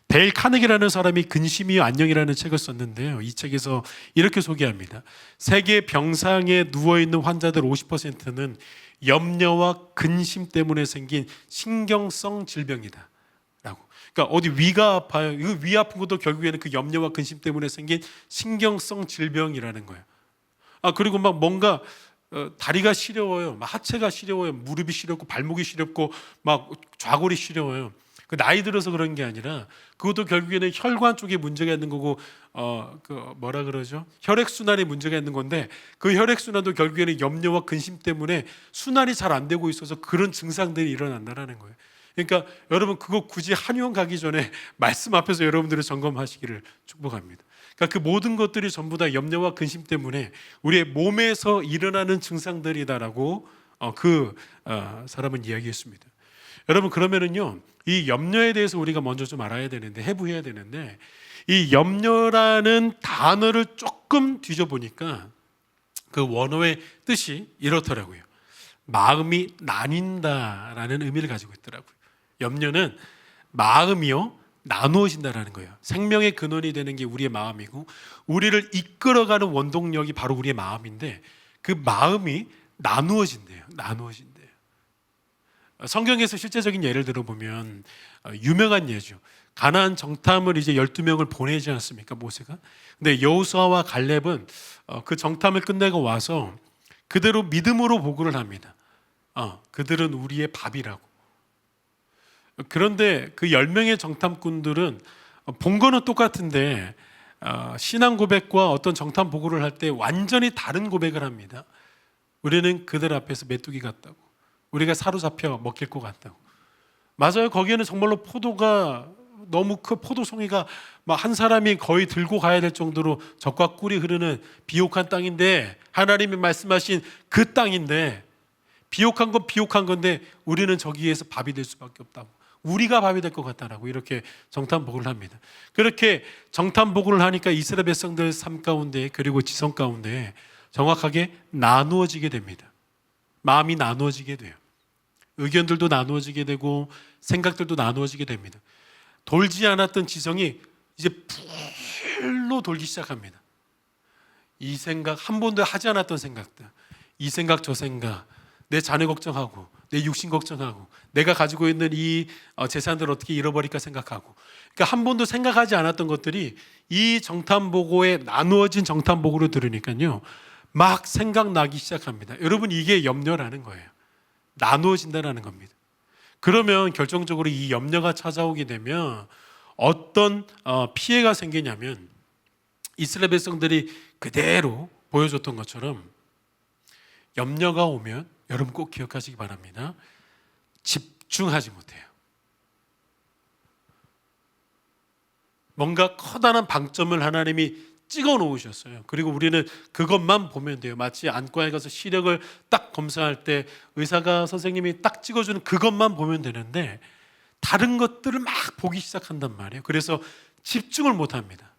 데일 카네기라는 사람이 근심이요 안녕이라는 책을 썼는데요, 이 책에서 이렇게 소개합니다. 세계 병상에 누워있는 환자들 50%는 염려와 근심 때문에 생긴 신경성 질병이다 라고. 그러니까 어디 위가 아파요, 이거 위 아픈 것도 결국에는 그 염려와 근심 때문에 생긴 신경성 질병이라는 거예요. 그리고 막 뭔가 다리가 시려워요, 막 하체가 시려워요, 무릎이 시렵고 발목이 시렵고 막 좌골이 시려워요. 그 나이 들어서 그런 게 아니라 그것도 결국에는 혈관 쪽에 문제가 있는 거고, 뭐라 그러죠? 혈액 순환에 문제가 있는 건데, 그 혈액 순환도 결국에는 염려와 근심 때문에 순환이 잘 안 되고 있어서 그런 증상들이 일어난다는 거예요. 그러니까 여러분, 그거 굳이 한의원 가기 전에 말씀 앞에서 여러분들을 점검하시기를 축복합니다. 그러니까 그 모든 것들이 전부 다 염려와 근심 때문에 우리의 몸에서 일어나는 증상들이다라고 사람은 이야기했습니다. 여러분, 그러면은요, 이 염려에 대해서 우리가 먼저 좀 알아야 되는데, 해부해야 되는데, 이 염려라는 단어를 조금 뒤져보니까 그 원어의 뜻이 이렇더라고요. 마음이 나뉜다라는 의미를 가지고 있더라고요. 염려는 마음이요 나누어진다라는 거예요. 생명의 근원이 되는 게 우리의 마음이고, 우리를 이끌어가는 원동력이 바로 우리의 마음인데, 그 마음이 나누어진대요. 나누어진대요. 성경에서 실제적인 예를 들어보면 유명한 예죠. 가나안 정탐을 이제 12명을 보내지 않습니까, 모세가? 근데 여호수아와 갈렙은 그 정탐을 끝내고 와서 그대로 믿음으로 보고를 합니다. 그들은 우리의 밥이라고. 그런데 그 10명의 정탐꾼들은 본 거는 똑같은데 신앙 고백과 어떤 정탐 보고를 할 때 완전히 다른 고백을 합니다. 우리는 그들 앞에서 메뚜기 같다고, 우리가 사로잡혀 먹힐 것 같다고. 맞아요. 거기에는 정말로 포도가 너무 포도송이가 막 한 사람이 거의 들고 가야 될 정도로 젖과 꿀이 흐르는 비옥한 땅인데, 하나님이 말씀하신 그 땅인데, 비옥한 건 비옥한 건데 우리는 저기에서 밥이 될 수밖에 없다고, 우리가 밥이 될 것 같다라고 이렇게 정탐보고를 합니다. 그렇게 정탐보고를 하니까 이스라엘 백성들 삶 가운데, 그리고 지성 가운데 정확하게 나누어지게 됩니다. 마음이 나누어지게 돼요. 의견들도 나누어지게 되고 생각들도 나누어지게 됩니다. 돌지 않았던 지성이 이제 풀로 돌기 시작합니다. 이 생각, 한 번도 하지 않았던 생각들, 이 생각 저 생각, 내 자녀 걱정하고 내 육신 걱정하고 내가 가지고 있는 이 재산들을 어떻게 잃어버릴까 생각하고, 그러니까 한 번도 생각하지 않았던 것들이 이 정탐보고에 나누어진 정탐보고로 들으니까요 막 생각나기 시작합니다. 여러분, 이게 염려라는 거예요. 나누어진다는 겁니다. 그러면 결정적으로 이 염려가 찾아오게 되면 어떤 피해가 생기냐면, 이스라엘 백성들이 그대로 보여줬던 것처럼 염려가 오면 여러분 꼭 기억하시기 바랍니다. 집중하지 못해요. 뭔가 커다란 방점을 하나님이 찍어 놓으셨어요. 그리고 우리는 그것만 보면 돼요. 마치 안과에 가서 시력을 딱 검사할 때 의사가, 선생님이 딱 찍어주는 그것만 보면 되는데, 다른 것들을 막 보기 시작한단 말이에요. 그래서 집중을 못합니다.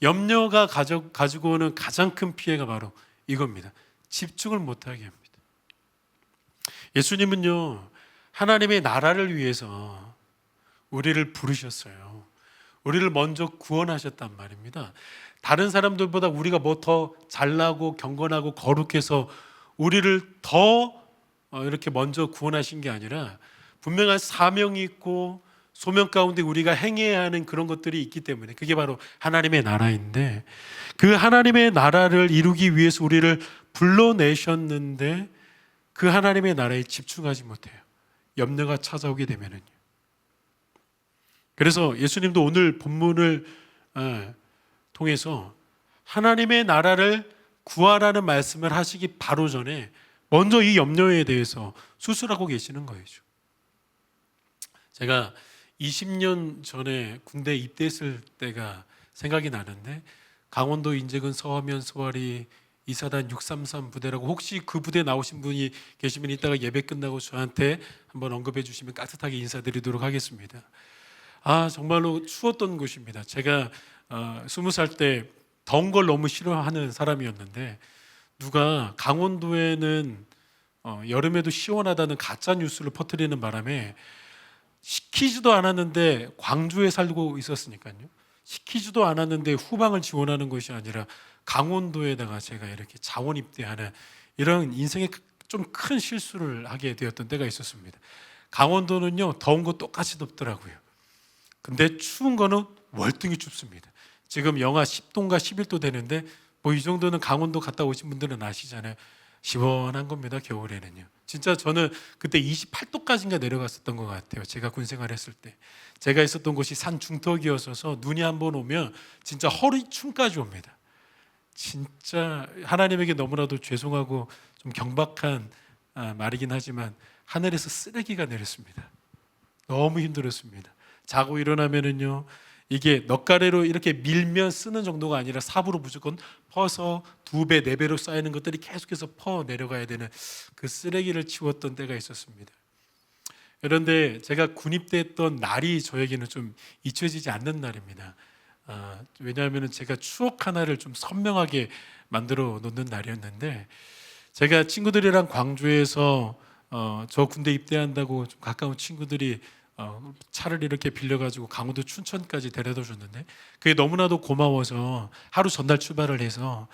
염려가 가지고 오는 가장 큰 피해가 바로 이겁니다. 집중을 못하게 합니다. 예수님은요, 하나님의 나라를 위해서 우리를 부르셨어요. 우리를 먼저 구원하셨단 말입니다. 다른 사람들보다 우리가 뭐 더 잘나고 경건하고 거룩해서 우리를 더 이렇게 먼저 구원하신 게 아니라, 분명한 사명이 있고 소명 가운데 우리가 행해야 하는 그런 것들이 있기 때문에, 그게 바로 하나님의 나라인데, 그 하나님의 나라를 이루기 위해서 우리를 불러내셨는데 그 하나님의 나라에 집중하지 못해요. 염려가 찾아오게 되면은요. 그래서 예수님도 오늘 본문을 통해서 하나님의 나라를 구하라는 말씀을 하시기 바로 전에 먼저 이 염려에 대해서 수술하고 계시는 거예요. 제가 20년 전에 군대 입대했을 때가 생각이 나는데 강원도 인제군 서화면 소아리 이사단 633 부대라고 혹시 그 부대 나오신 분이 계시면 이따가 예배 끝나고 저한테 한번 언급해 주시면 따뜻하게 인사드리도록 하겠습니다. 아 정말로 추웠던 곳입니다. 제가 20살 때 더운 걸 너무 싫어하는 사람이었는데 누가 강원도에는 여름에도 시원하다는 가짜 뉴스를 퍼뜨리는 바람에 시키지도 않았는데 광주에 살고 있었으니까요. 시키지도 않았는데 후방을 지원하는 것이 아니라 강원도에다가 제가 이렇게 자원 입대하는 이런 인생의 좀 큰 실수를 하게 되었던 때가 있었습니다. 강원도는요 더운 거 똑같이 덥더라고요. 근데 추운 거는 월등히 춥습니다. 지금 영하 10도인가 11도 되는데 뭐 이 정도는 강원도 갔다 오신 분들은 아시잖아요. 시원한 겁니다. 겨울에는요. 진짜 저는 그때 28도까지인가 내려갔었던 것 같아요. 제가 군 생활했을 때. 제가 있었던 곳이 산 중턱이어서 눈이 한번 오면 진짜 허리춤까지 옵니다. 진짜 하나님에게 너무나도 죄송하고 좀 경박한 말이긴 하지만 하늘에서 쓰레기가 내렸습니다. 너무 힘들었습니다. 자고 일어나면은요 이게 넉가래로 이렇게 밀면 쓰는 정도가 아니라 삽으로 무조건 퍼서 2배, 4배로 쌓이는 것들이 계속해서 퍼 내려가야 되는 그 쓰레기를 치웠던 때가 있었습니다. 그런데 제가 군입대했던 날이 저에게는 좀 잊혀지지 않는 날입니다. 왜냐하면 제가 추억 하나를 좀 선명하게 만들어 놓는 날이었는데 제가 친구들이랑 광주에서 저 군대 입대한다고 좀 가까운 친구들이 차를 이렇게 빌려가지고 강원도 춘천까지 데려다 줬는데 그게 너무나도 고마워서 하루 전날 출발을 해서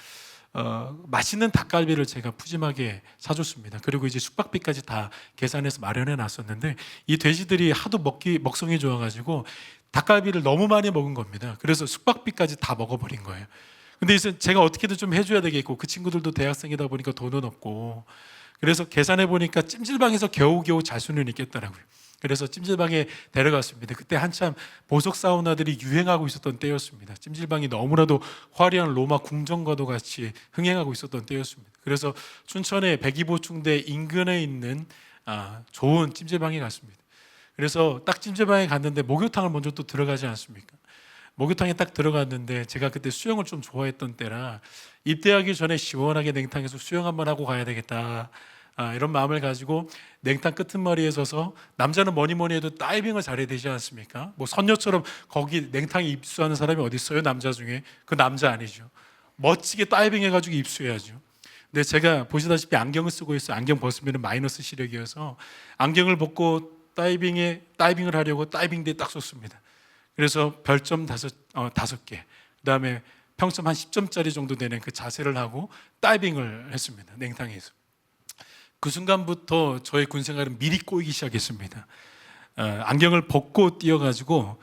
맛있는 닭갈비를 제가 푸짐하게 사줬습니다. 그리고 이제 숙박비까지 다 계산해서 마련해 놨었는데 이 돼지들이 하도 먹성이 좋아가지고 닭갈비를 너무 많이 먹은 겁니다. 그래서 숙박비까지 다 먹어버린 거예요. 근데 이제 제가 어떻게든 좀 해줘야 되겠고 그 친구들도 대학생이다 보니까 돈은 없고 그래서 계산해 보니까 찜질방에서 겨우겨우 잘 수는 있겠더라고요. 그래서 찜질방에 데려갔습니다. 그때 한참 보석 사우나들이 유행하고 있었던 때였습니다. 찜질방이 너무나도 화려한 로마 궁전과도 같이 흥행하고 있었던 때였습니다. 그래서 춘천의 백이보충대 인근에 있는 좋은 찜질방에 갔습니다. 그래서 딱 찜질방에 갔는데 목욕탕을 먼저 또 들어가지 않습니까? 목욕탕에 딱 들어갔는데 제가 그때 수영을 좀 좋아했던 때라 입대하기 전에 시원하게 냉탕에서 수영 한번 하고 가야 되겠다. 이런 마음을 가지고 냉탕 끄트머리에 서서 남자는 뭐니 해도 다이빙을 잘해야 되지 않습니까? 뭐 선녀처럼 거기 냉탕에 입수하는 사람이 어디 있어요? 남자 중에 그 남자 아니죠. 멋지게 다이빙 해가지고 입수해야죠. 근데 제가 보시다시피 안경을 쓰고 있어요. 안경 벗으면 마이너스 시력이어서 안경을 벗고 다이빙을 하려고 다이빙대에 딱 쏟습니다. 그래서 별점 5개 그다음에 평점 한 10점짜리 정도 되는 그 자세를 하고 다이빙을 했습니다. 냉탕에서. 그 순간부터 저의 군 생활은 미리 꼬이기 시작했습니다. 안경을 벗고 뛰어가지고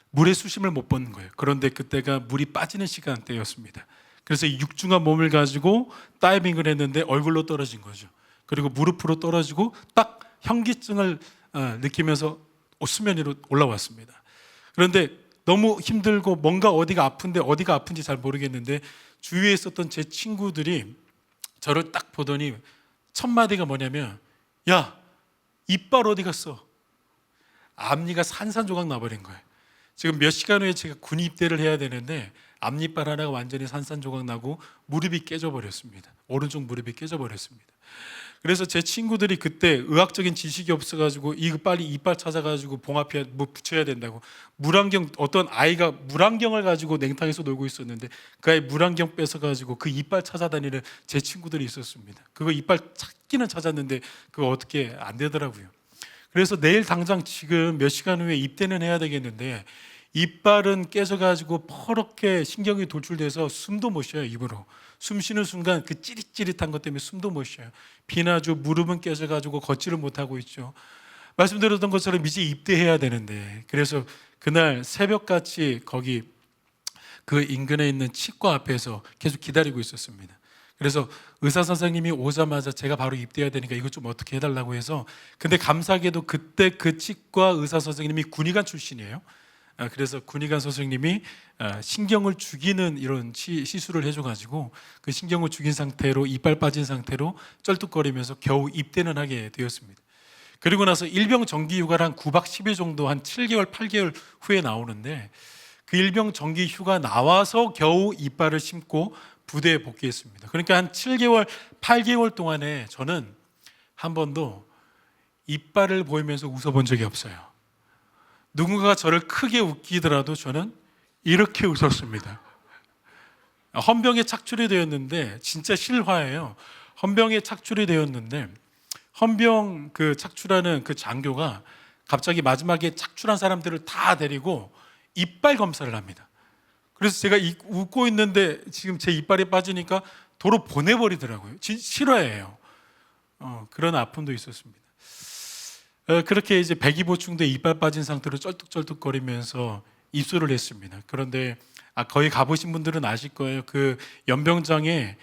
물의 수심을 못 보는 거예요. 그런데 그때가 물이 빠지는 시간대였습니다. 그래서 이 육중한 몸을 가지고 다이빙을 했는데 얼굴로 떨어진 거죠. 그리고 무릎으로 떨어지고 딱 현기증을 느끼면서 수면 위로 올라왔습니다. 그런데 너무 힘들고 뭔가 어디가 아픈데 어디가 아픈지 잘 모르겠는데 주위에 있었던 제 친구들이 저를 딱 보더니 첫 마디가 뭐냐면 야 이빨 어디 갔어? 앞니가 산산조각 나버린 거예요. 지금 몇 시간 후에 제가 군 입대를 해야 되는데 앞니빨 하나가 완전히 산산조각 나고 무릎이 깨져버렸습니다. 오른쪽 무릎이 깨져버렸습니다. 그래서 제 친구들이 그때 의학적인 지식이 없어가지고 이거 빨리 이빨 찾아가지고 봉합해 뭐 붙여야 된다고 물안경 어떤 아이가 물안경을 가지고 냉탕에서 놀고 있었는데 그 아이 물안경 뺏어가지고 그 이빨 찾아다니는 제 친구들이 있었습니다. 그거 이빨 찾기는 찾았는데 그거 어떻게 안 되더라고요. 그래서 내일 당장 지금 몇 시간 후에 입대는 해야 되겠는데 이빨은 깨져가지고 퍼렇게 신경이 돌출돼서 숨도 못 쉬어요. 입으로 숨 쉬는 순간 그 찌릿찌릿한 것 때문에 숨도 못 쉬어요. 비나죠. 무릎은 깨져가지고 걷지를 못하고 있죠. 말씀드렸던 것처럼 이제 입대해야 되는데 그래서 그날 새벽같이 거기 그 인근에 있는 치과 앞에서 계속 기다리고 있었습니다. 그래서 의사 선생님이 오자마자 제가 바로 입대해야 되니까 이것 좀 어떻게 해달라고 해서 근데 감사하게도 그때 그 치과 의사 선생님이 군의관 출신이에요. 그래서 군의관 선생님이 신경을 죽이는 이런 시술을 해줘가지고 그 신경을 죽인 상태로 이빨 빠진 상태로 쩔뚝거리면서 겨우 입대는 하게 되었습니다. 그리고 나서 일병 정기 휴가를 한 9박 10일 정도 한 7개월, 8개월 후에 나오는데 그 일병 정기 휴가 나와서 겨우 이빨을 심고 부대에 복귀했습니다. 그러니까 한 7개월, 8개월 동안에 저는 한 번도 이빨을 보이면서 웃어본 적이 없어요. 누군가가 저를 크게 웃기더라도 저는 이렇게 웃었습니다. 헌병에 착출이 되었는데 진짜 실화예요. 헌병에 착출이 되었는데 헌병 그 착출하는 그 장교가 갑자기 마지막에 착출한 사람들을 다 데리고 이빨 검사를 합니다. 그래서 제가 웃고 있는데 지금 제 이빨이 빠지니까 도로 보내버리더라고요. 실화예요. 그런 아픔도 있었습니다. 그렇게 이제 배기보충돼 이빨 빠진 상태로 쩔뚝쩔뚝거리면서 입소를 했습니다. 그런데 거기 가보신 분들은 아실 거예요. 그 연병장에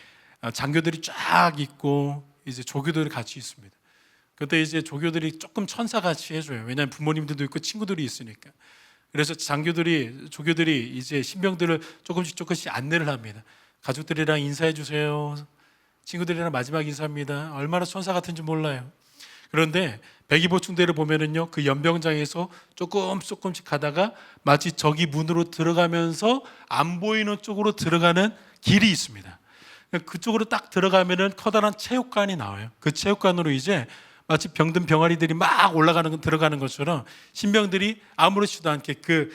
장교들이 쫙 있고 이제 조교들이 같이 있습니다. 그때 이제 조교들이 조금 천사같이 해줘요. 왜냐하면 부모님들도 있고 친구들이 있으니까. 그래서 조교들이 이제 신병들을 조금씩 안내를 합니다. 가족들이랑 인사해 주세요. 친구들이랑 마지막 인사합니다. 얼마나 천사 같은지 몰라요. 그런데 배기보충대를 보면은요, 그 연병장에서 조금씩 가다가 마치 저기 문으로 들어가면서 안 보이는 쪽으로 들어가는 길이 있습니다. 그쪽으로 딱 들어가면은 커다란 체육관이 나와요. 그 체육관으로 이제 마치 병든 병아리들이 막 들어가는 것처럼 신병들이 아무렇지도 않게 그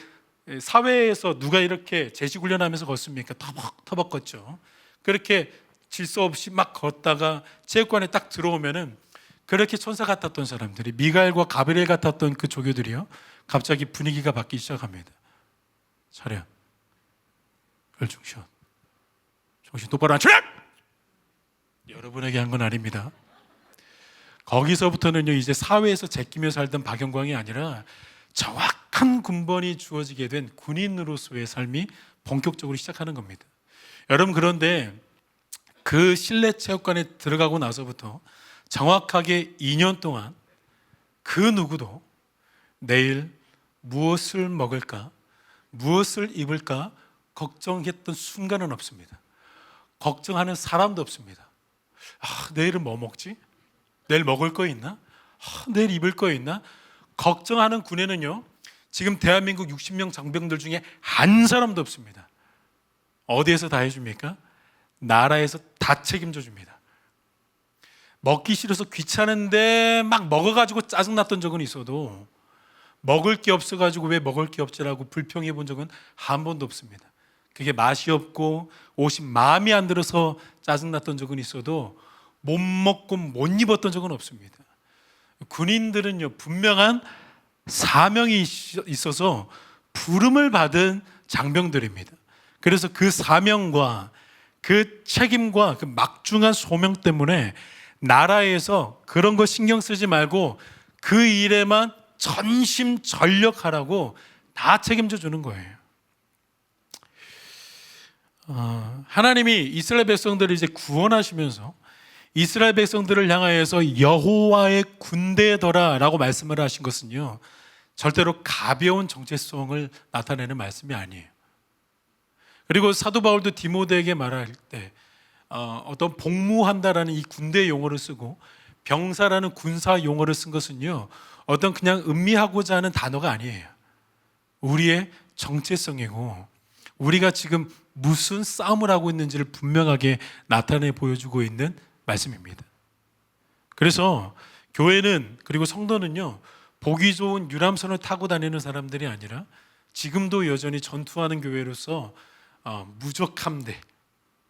사회에서 누가 이렇게 제식훈련하면서 걷습니까? 터벅터벅 걷죠. 그렇게 질서 없이 막 걷다가 체육관에 딱 들어오면은 그렇게 천사 같았던 사람들이 미가엘과 가브리엘 같았던 그 조교들이요, 갑자기 분위기가 바뀌기 시작합니다. 차렷, 열중시원, 정신 똑바로 앉혀라! 여러분에게 한 건 아닙니다. 거기서부터는요, 이제 사회에서 제끼며 살던 박영광이 아니라 정확한 군번이 주어지게 된 군인으로서의 삶이 본격적으로 시작하는 겁니다. 여러분, 그런데 그 실내 체육관에 들어가고 나서부터 정확하게 2년 동안 그 누구도 내일 무엇을 먹을까, 무엇을 입을까 걱정했던 순간은 없습니다. 걱정하는 사람도 없습니다. 내일은 뭐 먹지? 내일 먹을 거 있나? 내일 입을 거 있나? 걱정하는 군에는요, 지금 대한민국 60명 장병들 중에 한 사람도 없습니다. 어디에서 다 해줍니까? 나라에서 다 책임져 줍니다. 먹기 싫어서 귀찮은데 막 먹어가지고 짜증났던 적은 있어도 먹을 게 없어가지고 왜 먹을 게 없지라고 불평해 본 적은 한 번도 없습니다. 그게 맛이 없고 옷이 마음에 안 들어서 짜증났던 적은 있어도 못 먹고 못 입었던 적은 없습니다. 군인들은요, 분명한 사명이 있어서 부름을 받은 장병들입니다. 그래서 그 사명과 그 책임과 그 막중한 소명 때문에 나라에서 그런 거 신경 쓰지 말고 그 일에만 전심전력하라고 다 책임져 주는 거예요. 하나님이 이스라엘 백성들을 이제 구원하시면서 이스라엘 백성들을 향하여서 여호와의 군대더라라고 말씀을 하신 것은요, 절대로 가벼운 정체성을 나타내는 말씀이 아니에요. 그리고 사도 바울도 디모데에게 말할 때 어떤 복무한다라는 이 군대 용어를 쓰고 병사라는 군사 용어를 쓴 것은요, 어떤 그냥 음미하고자 하는 단어가 아니에요. 우리의 정체성이고 우리가 지금 무슨 싸움을 하고 있는지를 분명하게 나타내 보여주고 있는 말씀입니다. 그래서 교회는, 그리고 성도는요, 보기 좋은 유람선을 타고 다니는 사람들이 아니라 지금도 여전히 전투하는 교회로서 무적함대,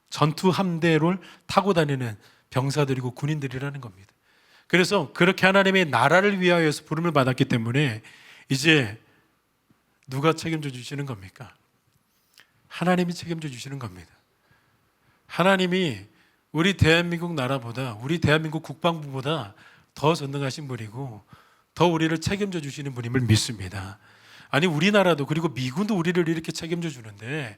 전투함대를 타고 다니는 병사들이고 군인들이라는 겁니다. 그래서 그렇게 하나님의 나라를 위하여서 부름을 받았기 때문에 이제 누가 책임져 주시는 겁니까? 하나님이 책임져 주시는 겁니다. 하나님이 우리 대한민국 나라보다, 우리 대한민국 국방부보다 더 전능하신 분이고 더 우리를 책임져 주시는 분임을 믿습니다. 아니, 우리나라도, 그리고 미군도 우리를 이렇게 책임져 주는데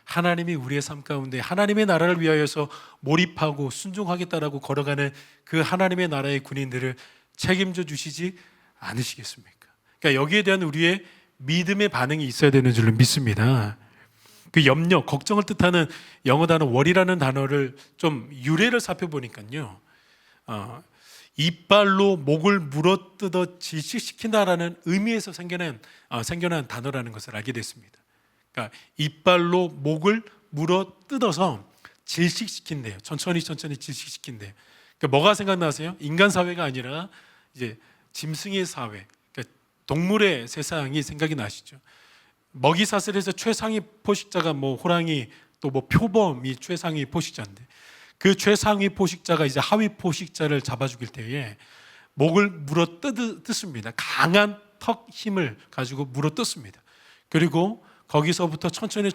하나님이 우리의 삶 가운데 하나님의 나라를 위하여서 몰입하고 순종하겠다라고 걸어가는 그 하나님의 나라의 군인들을 책임져 주시지 않으시겠습니까? 그러니까 여기에 대한 우리의 믿음의 반응이 있어야 되는 줄로 믿습니다. 그 염려, 걱정을 뜻하는 영어 단어 월이라는 단어를 좀 유래를 살펴보니까요, 이빨로 목을 물어뜯어 질식시킨다라는 의미에서 생겨난 단어라는 것을 알게 됐습니다. 그러니까 이빨로 목을 물어뜯어서 질식시킨대요. 천천히 질식시킨대요. 그러니까 뭐가 생각나세요? 인간 사회가 아니라 이제 짐승의 사회, 그러니까 동물의 세상이 생각이 나시죠. 먹이 사슬에서 최상위 포식자가 뭐 호랑이, 또 뭐 표범이 최상위 포식자인데, 그 최상위 포식자가 이제 하위 포식자를 잡아 죽일 때에 목을 물어 뜯습니다. 강한 턱 힘을 가지고 물어 뜯습니다. 그리고 거기서부터 천천히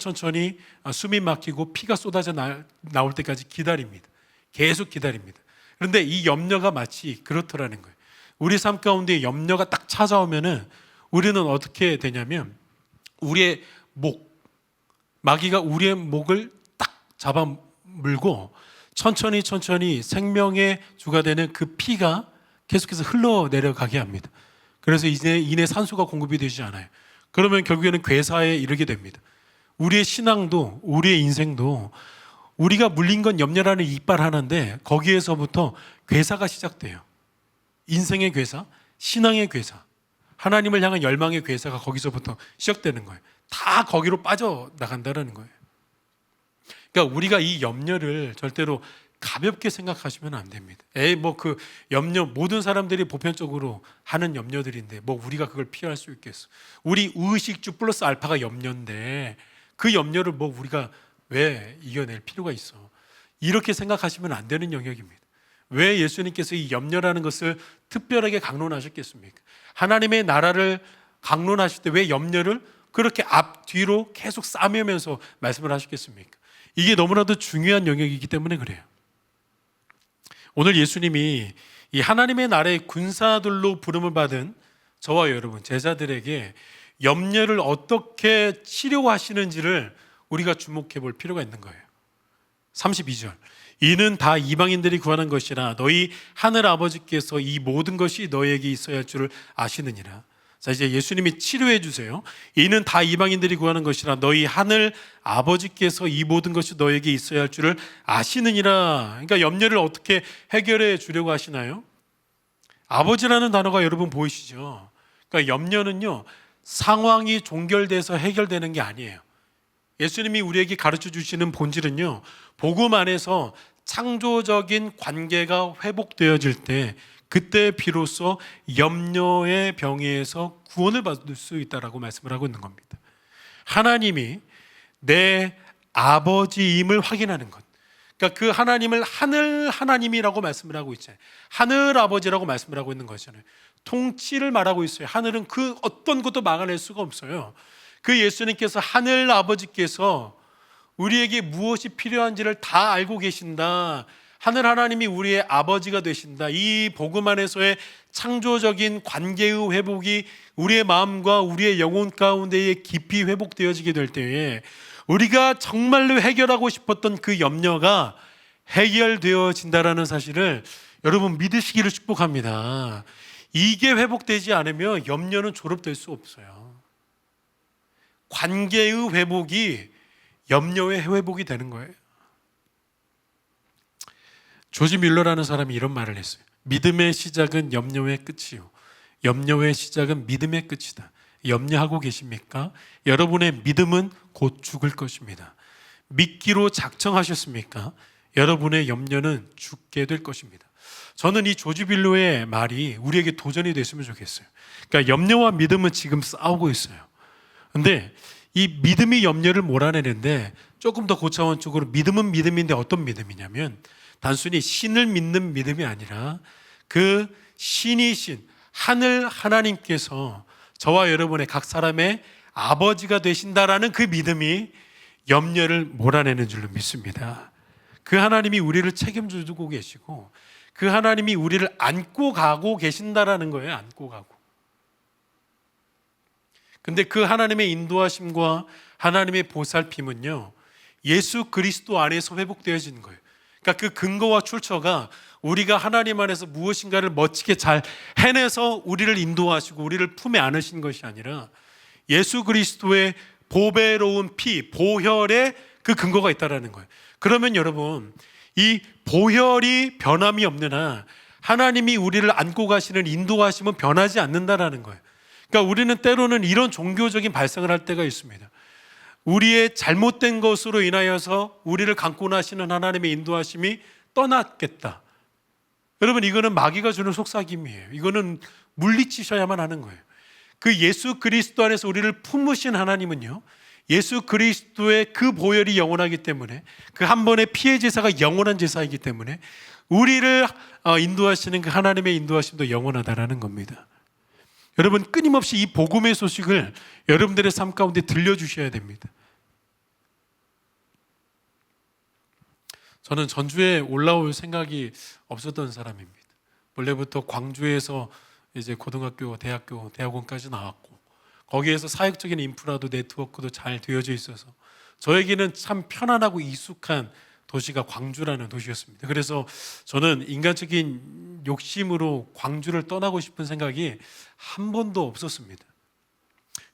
숨이 막히고 피가 쏟아져 나올 때까지 기다립니다. 계속 기다립니다. 그런데 이 염려가 마치 그렇더라는 거예요. 우리 삶 가운데 염려가 딱 찾아오면은 우리는 어떻게 되냐면, 우리의 마귀가 우리의 목을 딱 잡아 물고 천천히 생명의 주가 되는 그 피가 계속해서 흘러내려가게 합니다. 그래서 이내 산소가 공급이 되지 않아요. 그러면 결국에는 괴사에 이르게 됩니다. 우리의 신앙도, 우리의 인생도 우리가 물린 건 염려라는 이빨 하나인데 거기에서부터 괴사가 시작돼요. 인생의 괴사, 신앙의 괴사, 하나님을 향한 열망의 괴사가 거기서부터 시작되는 거예요. 다 거기로 빠져나간다는 거예요. 그러니까 우리가 이 염려를 절대로 가볍게 생각하시면 안 됩니다. 뭐 그 염려, 모든 사람들이 보편적으로 하는 염려들인데 뭐 우리가 그걸 피할 수 있겠어? 우리 의식주 플러스 알파가 염려인데 그 염려를 뭐 우리가 왜 이겨낼 필요가 있어? 이렇게 생각하시면 안 되는 영역입니다. 왜 예수님께서 이 염려라는 것을 특별하게 강론하셨겠습니까? 하나님의 나라를 강론하실 때 왜 염려를 그렇게 앞뒤로 계속 싸매면서 말씀을 하셨겠습니까? 이게 너무나도 중요한 영역이기 때문에 그래요. 오늘 예수님이 이 하나님의 나라의 군사들로 부름을 받은 저와 여러분, 제자들에게 염려를 어떻게 치료하시는지를 우리가 주목해 볼 필요가 있는 거예요. 32절, 이는 다 이방인들이 구하는 것이라 너희 하늘 아버지께서 이 모든 것이 너희에게 있어야 할 줄을 아시느니라. 자, 이제 예수님이 치료해 주세요. 이는 다 이방인들이 구하는 것이라 너희 하늘 아버지께서 이 모든 것이 너에게 있어야 할 줄을 아시느니라. 그러니까 염려를 어떻게 해결해 주려고 하시나요? 아버지라는 단어가 여러분 보이시죠? 그러니까 염려는요, 상황이 종결돼서 해결되는 게 아니에요. 예수님이 우리에게 가르쳐 주시는 본질은요, 복음 안에서 창조적인 관계가 회복되어질 때 그때 비로소 염려의 병에서 구원을 받을 수 있다라고 말씀을 하고 있는 겁니다. 하나님이 내 아버지임을 확인하는 것. 그러니까 그 하나님을 하늘 하나님이라고 말씀을 하고 있잖아요. 하늘 아버지라고 말씀을 하고 있는 거잖아요. 통치를 말하고 있어요. 하늘은 그 어떤 것도 막아낼 수가 없어요. 그 예수님께서 하늘 아버지께서 우리에게 무엇이 필요한지를 다 알고 계신다. 하늘 하나님이 우리의 아버지가 되신다. 이 복음 안에서의 창조적인 관계의 회복이 우리의 마음과 우리의 영혼 가운데에 깊이 회복되어지게 될 때에 우리가 정말로 해결하고 싶었던 그 염려가 해결되어진다라는 사실을 여러분 믿으시기를 축복합니다. 이게 회복되지 않으면 염려는 졸업될 수 없어요. 관계의 회복이 염려의 회복이 되는 거예요. 조지 밀러라는 사람이 이런 말을 했어요. 믿음의 시작은 염려의 끝이요, 염려의 시작은 믿음의 끝이다. 염려하고 계십니까? 여러분의 믿음은 곧 죽을 것입니다. 믿기로 작정하셨습니까? 여러분의 염려는 죽게 될 것입니다. 저는 이 조지 밀러의 말이 우리에게 도전이 됐으면 좋겠어요. 그러니까 염려와 믿음은 지금 싸우고 있어요. 그런데 이 믿음이 염려를 몰아내는데 조금 더 고차원적으로 믿음은 믿음인데 어떤 믿음이냐면 단순히 신을 믿는 믿음이 아니라 그 신이신 하늘 하나님께서 저와 여러분의 각 사람의 아버지가 되신다라는 그 믿음이 염려를 몰아내는 줄로 믿습니다. 그 하나님이 우리를 책임지고 계시고 그 하나님이 우리를 안고 가고 계신다라는 거예요. 안고 가고. 근데 그 하나님의 인도하심과 하나님의 보살핌은요, 예수 그리스도 안에서 회복되어지는 거예요. 그러니까 그 근거와 출처가 우리가 하나님 안에서 무엇인가를 멋지게 잘 해내서 우리를 인도하시고 우리를 품에 안으신 것이 아니라 예수 그리스도의 보배로운 피, 보혈에 그 근거가 있다라는 거예요. 그러면 여러분, 이 보혈이 변함이 없는 한 하나님이 우리를 안고 가시는 인도하심은 변하지 않는다라는 거예요. 그러니까 우리는 때로는 이런 종교적인 발상을 할 때가 있습니다. 우리의 잘못된 것으로 인하여서 우리를 감고 나시는 하나님의 인도하심이 떠났겠다. 여러분, 이거는 마귀가 주는 속삭임이에요. 이거는 물리치셔야만 하는 거예요. 그 예수 그리스도 안에서 우리를 품으신 하나님은요, 예수 그리스도의 그 보혈이 영원하기 때문에, 그 한 번의 피의 제사가 영원한 제사이기 때문에 우리를 인도하시는 그 하나님의 인도하심도 영원하다라는 겁니다. 여러분, 끊임없이 이 복음의 소식을 여러분들의 삶 가운데 들려주셔야 됩니다. 저는 전주에 올라올 생각이 없었던 사람입니다. 원래부터 광주에서 이제 고등학교, 대학교, 대학원까지 나왔고, 거기에서 사역적인 인프라도 네트워크도 잘 되어져 있어서 저에게는 참 편안하고 익숙한 도시가 광주라는 도시였습니다. 그래서 저는 인간적인 욕심으로 광주를 떠나고 싶은 생각이 한 번도 없었습니다.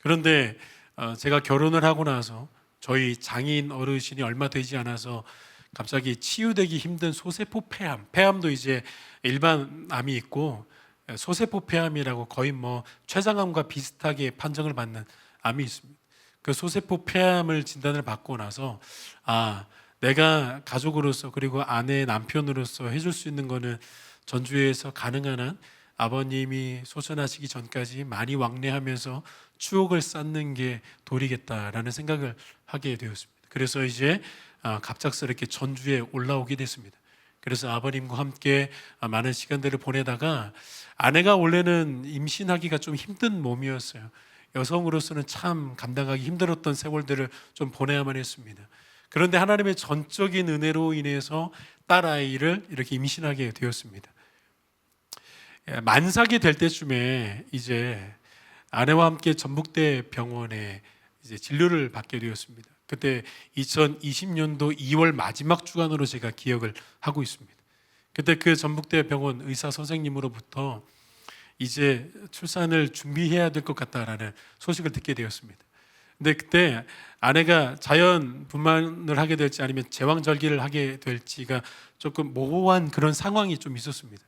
그런데 제가 결혼을 하고 나서 저희 장인 어르신이 얼마 되지 않아서 갑자기 치유되기 힘든 소세포 폐암도 이제 일반 암이 있고 소세포 폐암이라고 거의 뭐 췌장암과 비슷하게 판정을 받는 암이 있습니다. 그 소세포 폐암을 진단을 받고 나서 내가 가족으로서 그리고 아내 남편으로서 해줄 수 있는 거는 전주에서 가능한 한 아버님이 소천하시기 전까지 많이 왕래하면서 추억을 쌓는 게 도리겠다라는 생각을 하게 되었습니다. 그래서 이제 갑작스럽게 전주에 올라오게 됐습니다. 그래서 아버님과 함께 많은 시간들을 보내다가 아내가 원래는 임신하기가 좀 힘든 몸이었어요. 여성으로서는 참 감당하기 힘들었던 세월들을 좀 보내야만 했습니다. 그런데 하나님의 전적인 은혜로 인해서 딸아이를 이렇게 임신하게 되었습니다. 만삭이 될 때쯤에 이제 아내와 함께 전북대 병원에 이제 진료를 받게 되었습니다. 그때 2020년도 2월 마지막 주간으로 제가 기억을 하고 있습니다. 그때 그 전북대 병원 의사 선생님으로부터 이제 출산을 준비해야 될 것 같다라는 소식을 듣게 되었습니다. 근데 그때 아내가 자연 분만을 하게 될지 아니면 제왕절개를 하게 될지가 조금 모호한 그런 상황이 좀 있었습니다.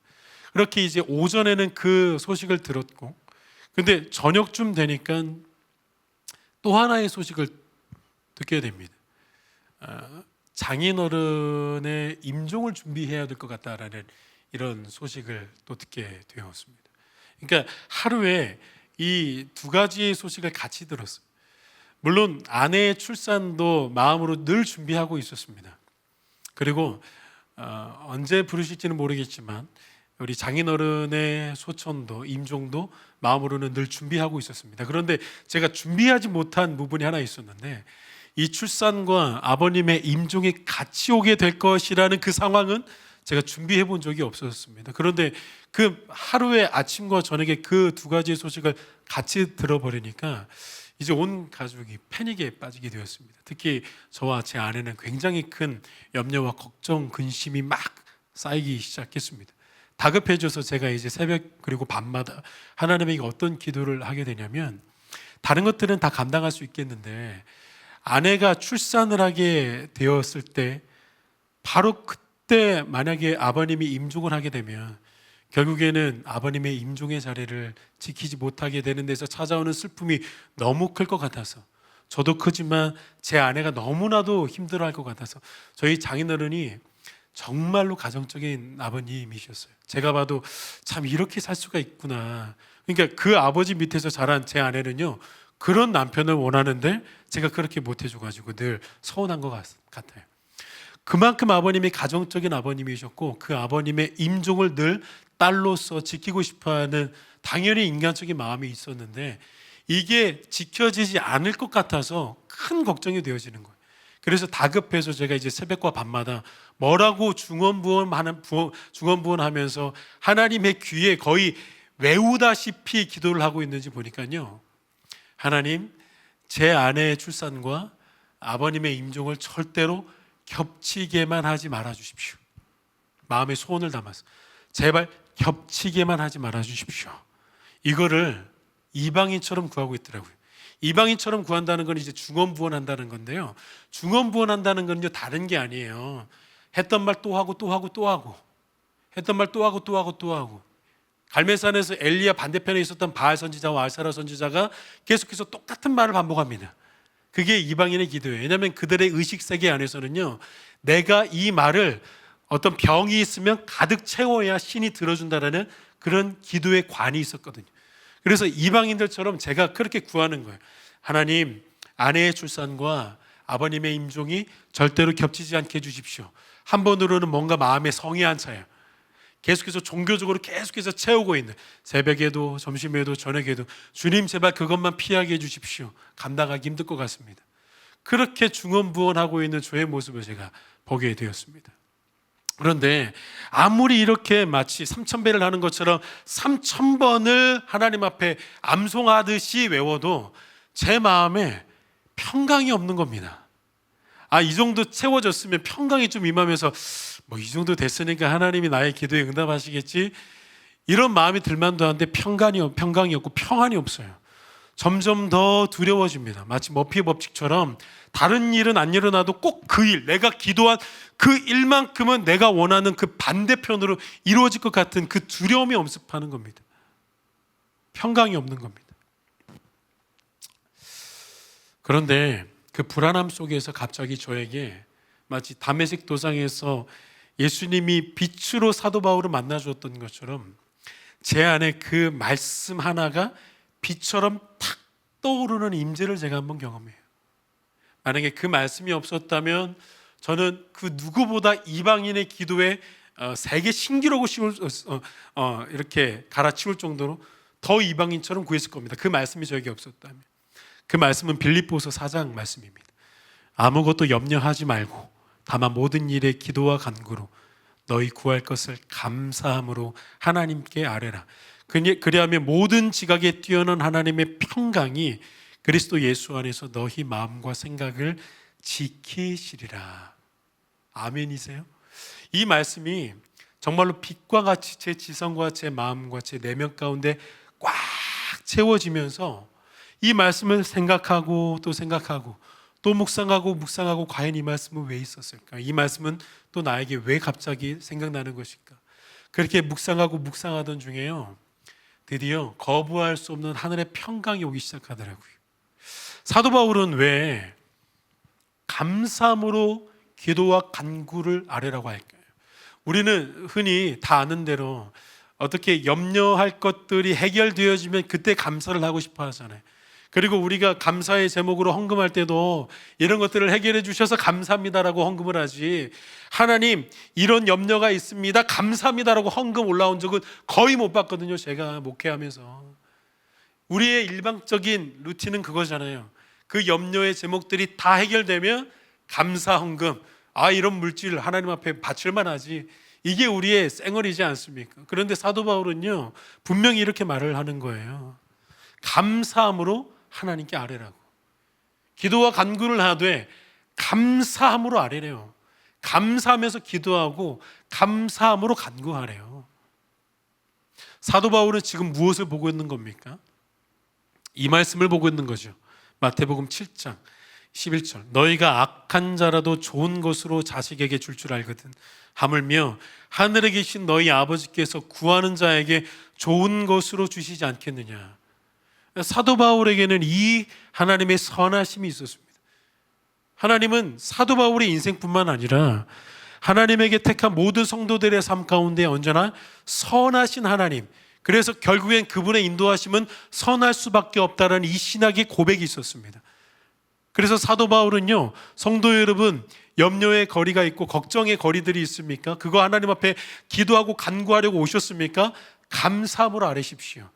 그렇게 이제 오전에는 그 소식을 들었고, 근데 저녁쯤 되니까 또 하나의 소식을 듣게 됩니다. 장인어른의 임종을 준비해야 될 것 같다라는 이런 소식을 또 듣게 되었습니다. 그러니까 하루에 이 두 가지의 소식을 같이 들었어요. 물론 아내의 출산도 마음으로 늘 준비하고 있었습니다. 그리고 언제 부르실지는 모르겠지만 우리 장인어른의 소천도 임종도 마음으로는 늘 준비하고 있었습니다. 그런데 제가 준비하지 못한 부분이 하나 있었는데, 이 출산과 아버님의 임종이 같이 오게 될 것이라는 그 상황은 제가 준비해 본 적이 없었습니다. 그런데 그 하루에 아침과 저녁에 그 두 가지의 소식을 같이 들어버리니까 이제 온 가족이 패닉에 빠지게 되었습니다. 특히 저와 제 아내는 굉장히 큰 염려와 걱정, 근심이 막 쌓이기 시작했습니다. 다급해져서 제가 이제 새벽 그리고 밤마다 하나님에게 어떤 기도를 하게 되냐면, 다른 것들은 다 감당할 수 있겠는데 아내가 출산을 하게 되었을 때 바로 그때 만약에 아버님이 임종을 하게 되면 결국에는 아버님의 임종의 자리를 지키지 못하게 되는 데서 찾아오는 슬픔이 너무 클 것 같아서, 저도 크지만 제 아내가 너무나도 힘들어할 것 같아서 저희 장인어른이 정말로 가정적인 아버님이셨어요. 제가 봐도 참 이렇게 살 수가 있구나. 그러니까 그 아버지 밑에서 자란 제 아내는요, 그런 남편을 원하는데 제가 그렇게 못해줘가지고 늘 서운한 것 같아요. 그만큼 아버님이 가정적인 아버님이셨고, 그 아버님의 임종을 늘 딸로서 지키고 싶어하는 당연히 인간적인 마음이 있었는데, 이게 지켜지지 않을 것 같아서 큰 걱정이 되어지는 거예요. 그래서 다급해서 제가 이제 새벽과 밤마다 뭐라고 중언부언하면서 하나님의 귀에 거의 외우다시피 기도를 하고 있는지 보니까요, 하나님, 제 아내의 출산과 아버님의 임종을 절대로 겹치게만 하지 말아 주십시오. 마음의 소원을 담아서 제발 겹치게만 하지 말아 주십시오. 이거를 이방인처럼 구하고 있더라고요. 이방인처럼 구한다는 건 이제 중언부언한다는 건데요, 중언부언한다는 건요 다른 게 아니에요. 했던 말 또 하고 또 하고 또 하고, 했던 말 또 하고 또 하고 또 하고. 갈멜산에서 엘리야 반대편에 있었던 바알 선지자와 아사랴 선지자가 계속해서 똑같은 말을 반복합니다. 그게 이방인의 기도예요. 왜냐하면 그들의 의식 세계 안에서는요, 내가 이 말을 어떤 병이 있으면 가득 채워야 신이 들어준다라는 그런 기도의 관이 있었거든요. 그래서 이방인들처럼 제가 그렇게 구하는 거예요. 하나님, 아내의 출산과 아버님의 임종이 절대로 겹치지 않게 해주십시오. 한 번으로는 뭔가 마음에 성이 안 차요. 계속해서 종교적으로 계속해서 채우고 있는, 새벽에도 점심에도 저녁에도 주님 제발 그것만 피하게 해주십시오. 감당하기 힘들 것 같습니다. 그렇게 중언부언하고 있는 저의 모습을 제가 보게 되었습니다. 그런데 아무리 이렇게 마치 3000배를 하는 것처럼 3000번을 하나님 앞에 암송하듯이 외워도 제 마음에 평강이 없는 겁니다. 이 정도 채워졌으면 평강이 좀 임하면서 이 정도 됐으니까 하나님이 나의 기도에 응답하시겠지, 이런 마음이 들만도 한데 평강이 없고 평안이 없어요. 점점 더 두려워집니다. 마치 머피의 법칙처럼 다른 일은 안 일어나도 꼭 그 일, 내가 기도한 그 일만큼은 내가 원하는 그 반대편으로 이루어질 것 같은 그 두려움이 엄습하는 겁니다. 평강이 없는 겁니다. 그런데 그 불안함 속에서 갑자기 저에게 마치 다메섹 도상에서 예수님이 빛으로 사도 바울을 만나 주었던 것처럼 제 안에 그 말씀 하나가 빛처럼 탁 떠오르는 임재를 제가 한번 경험해요. 만약에 그 말씀이 없었다면 저는 그 누구보다 이방인의 기도에 세계 신기록을 이렇게 갈아치울 정도로 더 이방인처럼 구했을 겁니다. 그 말씀이 저에게 없었다면. 그 말씀은 빌립보서 4장 말씀입니다. 아무것도 염려하지 말고 다만 모든 일에 기도와 간구로 너희 구할 것을 감사함으로 하나님께 아뢰라. 그리하면 모든 지각에 뛰어난 하나님의 평강이 그리스도 예수 안에서 너희 마음과 생각을 지키시리라. 아멘이세요? 이 말씀이 정말로 빛과 같이 제 지성과 제 마음과 제 내면 가운데 꽉 채워지면서 이 말씀을 생각하고 또 생각하고 또 묵상하고 과연 이 말씀은 왜 있었을까? 이 말씀은 또 나에게 왜 갑자기 생각나는 것일까? 그렇게 묵상하던 중에요, 드디어 거부할 수 없는 하늘의 평강이 오기 시작하더라고요. 사도 바울은 왜 감사함으로 기도와 간구를 아뢰라고 할까요? 우리는 흔히 다 아는 대로 어떻게 염려할 것들이 해결되어지면 그때 감사를 하고 싶어 하잖아요. 그리고 우리가 감사의 제목으로 헌금할 때도 이런 것들을 해결해 주셔서 감사합니다라고 헌금을 하지, 하나님 이런 염려가 있습니다 감사합니다라고 헌금 올라온 적은 거의 못 봤거든요. 제가 목회하면서 우리의 일방적인 루틴은 그거잖아요. 그 염려의 제목들이 다 해결되면 감사 헌금, 이런 물질 하나님 앞에 바칠만 하지, 이게 우리의 쌩얼이지 않습니까? 그런데 사도 바울은요 분명히 이렇게 말을 하는 거예요. 감사함으로 하나님께 아뢰라고. 기도와 간구를 하되 감사함으로 아뢰래요. 감사하면서 기도하고 감사함으로 간구하래요. 사도 바울은 지금 무엇을 보고 있는 겁니까? 이 말씀을 보고 있는 거죠. 마태복음 7장 11절, 너희가 악한 자라도 좋은 것으로 자식에게 줄 줄 알거든 하물며 하늘에 계신 너희 아버지께서 구하는 자에게 좋은 것으로 주시지 않겠느냐. 사도 바울에게는 이 하나님의 선하심이 있었습니다. 하나님은 사도 바울의 인생뿐만 아니라 하나님에게 택한 모든 성도들의 삶 가운데 언제나 선하신 하나님, 그래서 결국엔 그분의 인도하심은 선할 수밖에 없다라는 이 신학의 고백이 있었습니다. 그래서 사도 바울은요, 성도 여러분, 염려의 거리가 있고 걱정의 거리들이 있습니까? 그거 하나님 앞에 기도하고 간구하려고 오셨습니까? 감사함으로 아뢰십시오.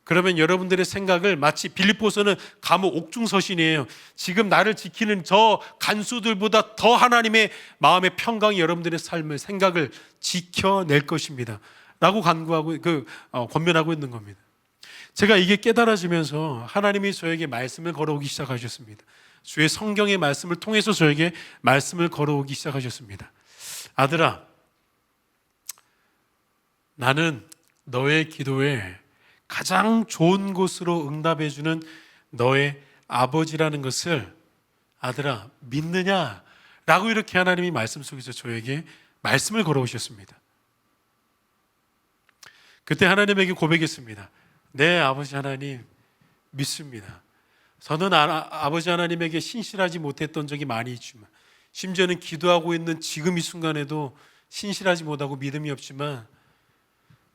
그러면 여러분들의 생각을 마치 빌립보서는 감옥 옥중서신이에요. 지금 나를 지키는 저 간수들보다 더 하나님의 마음의 평강이 여러분들의 삶을, 생각을 지켜낼 것입니다 라고 간구하고 권면하고 있는 겁니다. 제가 이게 깨달아지면서 하나님이 저에게 말씀을 걸어오기 시작하셨습니다. 주의 성경의 말씀을 통해서 저에게 말씀을 걸어오기 시작하셨습니다. 아들아, 나는 너의 기도에 가장 좋은 곳으로 응답해주는 너의 아버지라는 것을 아들아 믿느냐? 라고 이렇게 하나님이 말씀 속에서 저에게 말씀을 걸어오셨습니다. 그때 하나님에게 고백했습니다. 네, 아버지 하나님 믿습니다. 저는 아버지 하나님에게 신실하지 못했던 적이 많이 있지만, 심지어는 기도하고 있는 지금 이 순간에도 신실하지 못하고 믿음이 없지만,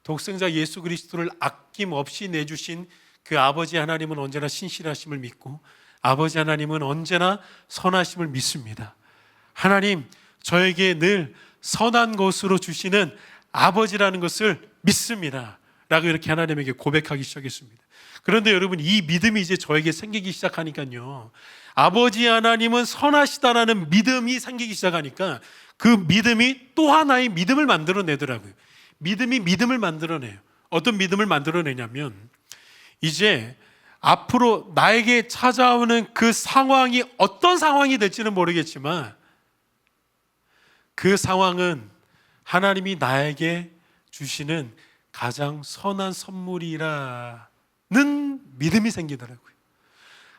독생자 예수 그리스도를 아낌없이 내주신 그 아버지 하나님은 언제나 신실하심을 믿고, 아버지 하나님은 언제나 선하심을 믿습니다. 하나님, 저에게 늘 선한 것으로 주시는 아버지라는 것을 믿습니다 라고 이렇게 하나님에게 고백하기 시작했습니다. 그런데 여러분, 이 믿음이 이제 저에게 생기기 시작하니까요, 아버지 하나님은 선하시다라는 믿음이 생기기 시작하니까 그 믿음이 또 하나의 믿음을 만들어내더라고요. 믿음이 믿음을 만들어내요. 어떤 믿음을 만들어내냐면, 이제 앞으로 나에게 찾아오는 그 상황이 어떤 상황이 될지는 모르겠지만, 그 상황은 하나님이 나에게 주시는 가장 선한 선물이라는 믿음이 생기더라고요.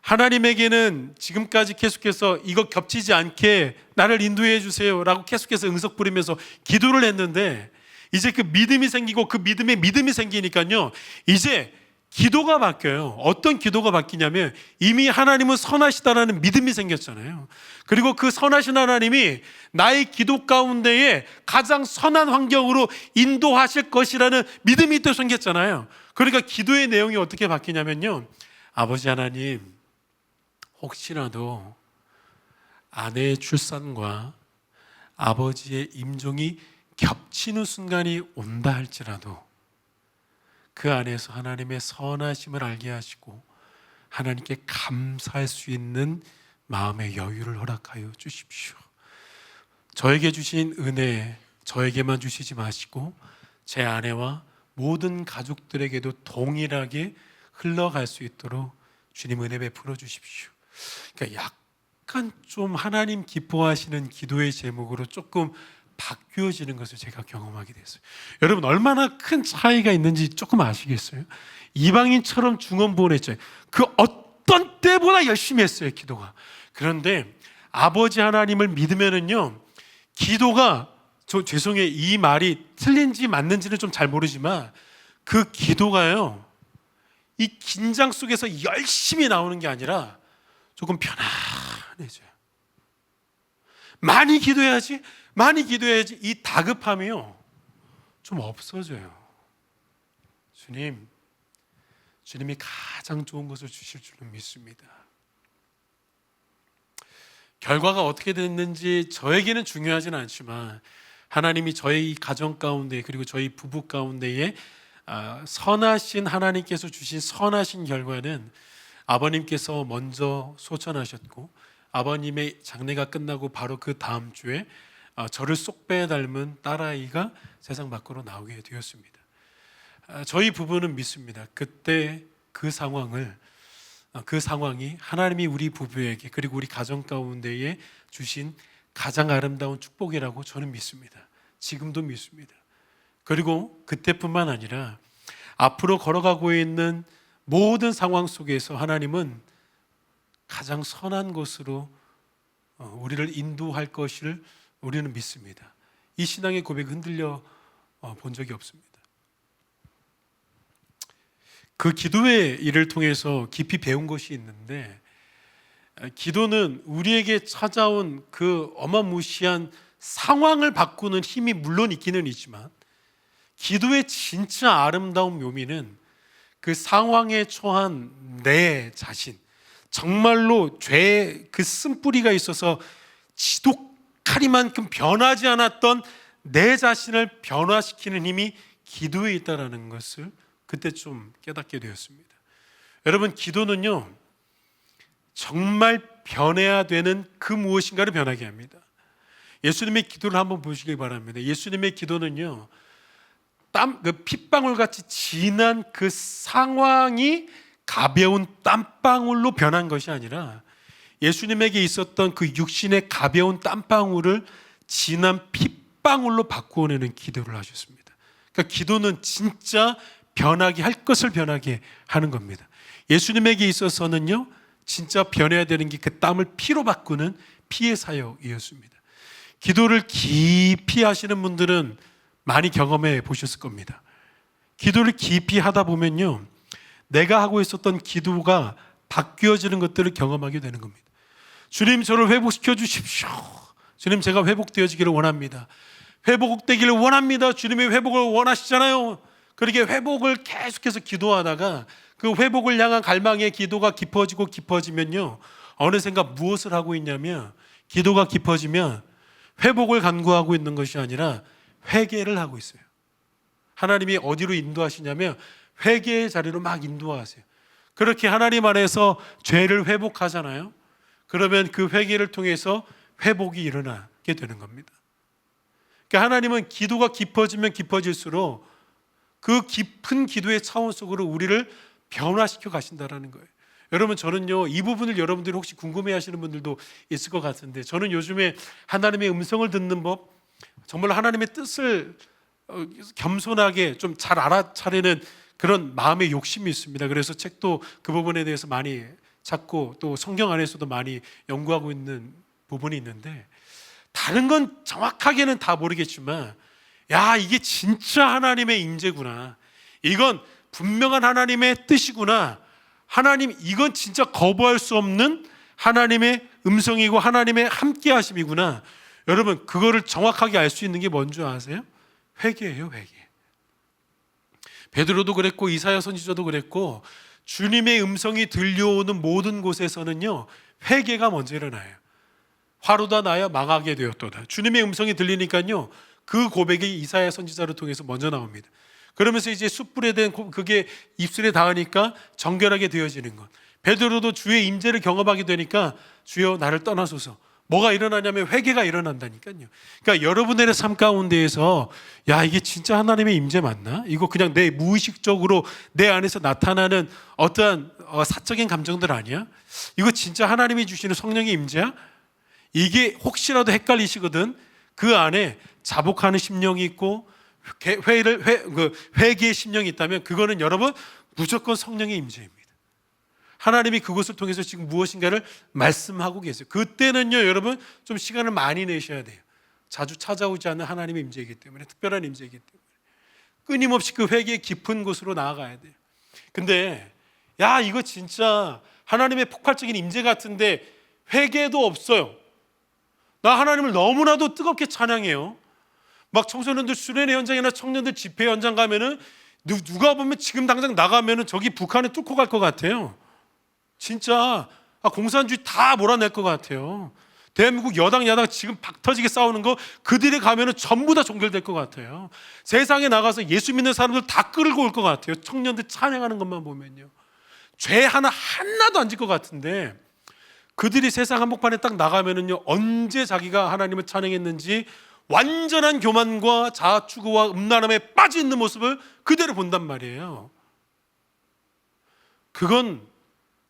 하나님에게는 지금까지 계속해서 이거 겹치지 않게 나를 인도해 주세요 라고 계속해서 응석 부리면서 기도를 했는데, 이제 그 믿음이 생기고 그 믿음에 믿음이 생기니까요, 이제 기도가 바뀌어요. 어떤 기도가 바뀌냐면, 이미 하나님은 선하시다라는 믿음이 생겼잖아요. 그리고 그 선하신 하나님이 나의 기도 가운데에 가장 선한 환경으로 인도하실 것이라는 믿음이 또 생겼잖아요. 그러니까 기도의 내용이 어떻게 바뀌냐면요, 아버지 하나님, 혹시라도 아내의 출산과 아버지의 임종이 겹치는 순간이 온다 할지라도 그 안에서 하나님의 선하심을 알게 하시고 하나님께 감사할 수 있는 마음의 여유를 허락하여 주십시오. 저에게 주신 은혜 저에게만 주시지 마시고 제 아내와 모든 가족들에게도 동일하게 흘러갈 수 있도록 주님 은혜 베풀어 주십시오. 그러니까 약간 좀 하나님 기뻐하시는 기도의 제목으로 조금 바뀌어지는 것을 제가 경험하게 됐어요. 여러분, 얼마나 큰 차이가 있는지 조금 아시겠어요? 이방인처럼 중언부언했죠. 그 어떤 때보다 열심히 했어요, 기도가. 그런데 아버지 하나님을 믿으면은요, 기도가, 죄송해요, 이 말이 틀린지 맞는지는 좀 잘 모르지만 그 기도가요, 이 긴장 속에서 열심히 나오는 게 아니라 조금 편안해져요. 많이 기도해야지 이 다급함이요, 좀 없어져요. 주님이 가장 좋은 것을 주실 줄은 믿습니다. 결과가 어떻게 됐는지 저에게는 중요하지는 않지만, 하나님이 저희 가정 가운데 그리고 저희 부부 가운데에 선하신 하나님께서 주신 선하신 결과는 아버님께서 먼저 소천하셨고, 아버님의 장례가 끝나고 바로 그 다음 주에 저를 쏙빼 닮은 딸아이가 세상 밖으로 나오게 되었습니다. 저희 부부는 믿습니다. 그때 그 상황이 하나님이 우리 부부에게 그리고 우리 가정 가운데에 주신 가장 아름다운 축복이라고 저는 믿습니다. 지금도 믿습니다. 그리고 그때뿐만 아니라 앞으로 걸어가고 있는 모든 상황 속에서 하나님은 가장 선한 것으로 우리를 인도할 것을 우리는 믿습니다. 이 신앙의 고백 흔들려 본 적이 없습니다. 그 기도의 일을 통해서 깊이 배운 것이 있는데, 기도는 우리에게 찾아온 그 어마무시한 상황을 바꾸는 힘이 물론 있기는 있지만, 기도의 진짜 아름다운 묘미는 그 상황에 처한 내 자신, 정말로 죄의 그 쓴뿌리가 있어서 지독하리만큼 변하지 않았던 내 자신을 변화시키는 힘이 기도에 있다는 것을 그때 좀 깨닫게 되었습니다. 여러분, 기도는요, 정말 변해야 되는 그 무엇인가를 변하게 합니다. 예수님의 기도를 한번 보시기 바랍니다. 예수님의 기도는요, 그 핏방울같이 진한 그 상황이 가벼운 땀방울로 변한 것이 아니라, 예수님에게 있었던 그 육신의 가벼운 땀방울을 진한 핏방울로 바꾸어내는 기도를 하셨습니다. 그러니까 기도는 진짜 변하게 할 것을 변하게 하는 겁니다. 예수님에게 있어서는요, 진짜 변해야 되는 게 그 땀을 피로 바꾸는 피의 사역이었습니다. 기도를 깊이 하시는 분들은 많이 경험해 보셨을 겁니다. 기도를 깊이 하다 보면요, 내가 하고 있었던 기도가 바뀌어지는 것들을 경험하게 되는 겁니다. 주님, 저를 회복시켜 주십시오. 주님, 제가 회복되어지기를 원합니다. 회복되기를 원합니다. 주님의 회복을 원하시잖아요. 그렇게 회복을 계속해서 기도하다가 그 회복을 향한 갈망의 기도가 깊어지고 깊어지면요, 어느샌가 무엇을 하고 있냐면, 기도가 깊어지면 회복을 간구하고 있는 것이 아니라 회개를 하고 있어요. 하나님이 어디로 인도하시냐면 회개의 자리로 막 인도하세요. 그렇게 하나님 안에서 죄를 회복하잖아요. 그러면 그 회개를 통해서 회복이 일어나게 되는 겁니다. 그러니까 하나님은 기도가 깊어지면 깊어질수록 그 깊은 기도의 차원 속으로 우리를 변화시켜 가신다라는 거예요. 여러분, 저는요, 이 부분을 여러분들이 혹시 궁금해 하시는 분들도 있을 것 같은데, 저는 요즘에 하나님의 음성을 듣는 법, 정말 하나님의 뜻을 겸손하게 좀 잘 알아차리는 그런 마음의 욕심이 있습니다. 그래서 책도 그 부분에 대해서 많이 찾고 또 성경 안에서도 많이 연구하고 있는 부분이 있는데, 다른 건 정확하게는 다 모르겠지만, 야, 이게 진짜 하나님의 임재구나, 이건 분명한 하나님의 뜻이구나, 하나님, 이건 진짜 거부할 수 없는 하나님의 음성이고 하나님의 함께 하심이구나, 여러분, 그거를 정확하게 알 수 있는 게 뭔지 아세요? 회개예요, 회개. 베드로도 그랬고 이사야 선지자도 그랬고, 주님의 음성이 들려오는 모든 곳에서는요, 회개가 먼저 일어나요. 화로다 나야 망하게 되었도다. 주님의 음성이 들리니까요, 그 고백이 이사야 선지자를 통해서 먼저 나옵니다. 그러면서 이제 숯불에 된 그게 입술에 닿으니까 정결하게 되어지는 것. 베드로도 주의 임재를 경험하게 되니까 주여 나를 떠나소서. 뭐가 일어나냐면 회개가 일어난다니까요. 그러니까 여러분들의 삶 가운데에서, 야, 이게 진짜 하나님의 임재 맞나? 이거 그냥 내 무의식적으로 내 안에서 나타나는 어떠한 사적인 감정들 아니야? 이거 진짜 하나님이 주시는 성령의 임재야? 이게 혹시라도 헷갈리시거든. 그 안에 자복하는 심령이 있고 회개의 심령이 있다면 그거는 여러분 무조건 성령의 임재입니다. 하나님이 그것을 통해서 지금 무엇인가를 말씀하고 계세요. 그때는요, 여러분 좀 시간을 많이 내셔야 돼요. 자주 찾아오지 않는 하나님의 임재이기 때문에, 특별한 임재이기 때문에 끊임없이 그 회개의 깊은 곳으로 나아가야 돼요. 근데 야, 이거 진짜 하나님의 폭발적인 임재 같은데 회개도 없어요. 나 하나님을 너무나도 뜨겁게 찬양해요. 막 청소년들 수련회 현장이나 청년들 집회 현장 가면은 누가 보면 지금 당장 나가면은 저기 북한에 뚫고 갈 것 같아요. 진짜 공산주의 다 몰아낼 것 같아요. 대한민국 여당 야당 지금 박터지게 싸우는 거 그들이 가면은 전부 다 종결될 것 같아요. 세상에 나가서 예수 믿는 사람들 다 끌고 올 것 같아요. 청년들 찬양하는 것만 보면요, 죄 하나도 안 질 것 같은데, 그들이 세상 한복판에 딱 나가면은요, 언제 자기가 하나님을 찬양했는지 완전한 교만과 자아추구와 음란함에 빠져 있는 모습을 그대로 본단 말이에요. 그건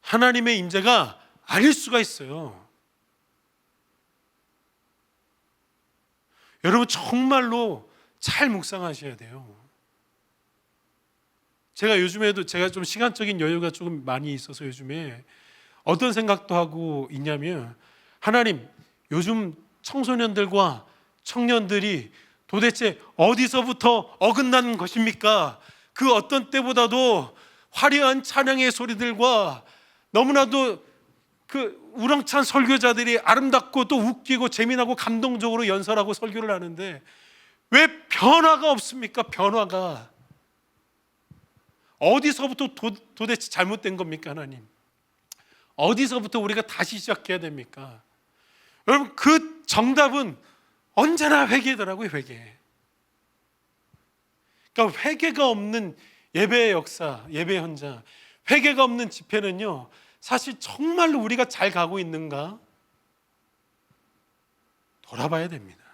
하나님의 임재가 아닐 수가 있어요. 여러분, 정말로 잘 묵상하셔야 돼요. 제가 요즘에도 제가 좀 시간적인 여유가 조금 많이 있어서 요즘에 어떤 생각도 하고 있냐면, 하나님, 요즘 청소년들과 청년들이 도대체 어디서부터 어긋난 것입니까? 그 어떤 때보다도 화려한 찬양의 소리들과 너무나도 그 우렁찬 설교자들이 아름답고 또 웃기고 재미나고 감동적으로 연설하고 설교를 하는데 왜 변화가 없습니까? 변화가 어디서부터 도대체 잘못된 겁니까? 하나님, 어디서부터 우리가 다시 시작해야 됩니까? 여러분, 그 정답은 언제나 회개더라고요. 회개. 그러니까 회개가 없는 예배의 역사, 예배 현장, 회개가 없는 집회는요, 사실 정말로 우리가 잘 가고 있는가 돌아봐야 됩니다.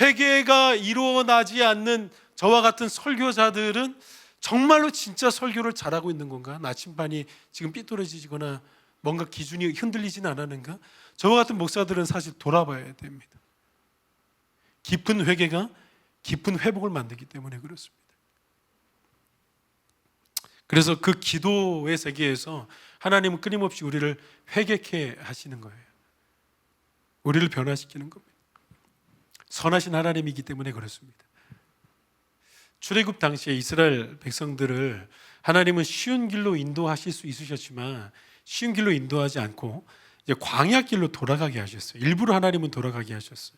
회개가 이루어나지 않는 저와 같은 설교자들은 정말로 진짜 설교를 잘하고 있는 건가? 나침반이 지금 삐뚤어지거나 뭔가 기준이 흔들리진 않았는가? 저와 같은 목사들은 사실 돌아봐야 됩니다. 깊은 회개가 깊은 회복을 만들기 때문에 그렇습니다. 그래서 그 기도의 세계에서 하나님은 끊임없이 우리를 회개케 하시는 거예요. 우리를 변화시키는 겁니다. 선하신 하나님이기 때문에 그렇습니다. 출애굽 당시에 이스라엘 백성들을 하나님은 쉬운 길로 인도하실 수 있으셨지만 쉬운 길로 인도하지 않고 이제 광야 길로 돌아가게 하셨어요. 일부러 하나님은 돌아가게 하셨어요.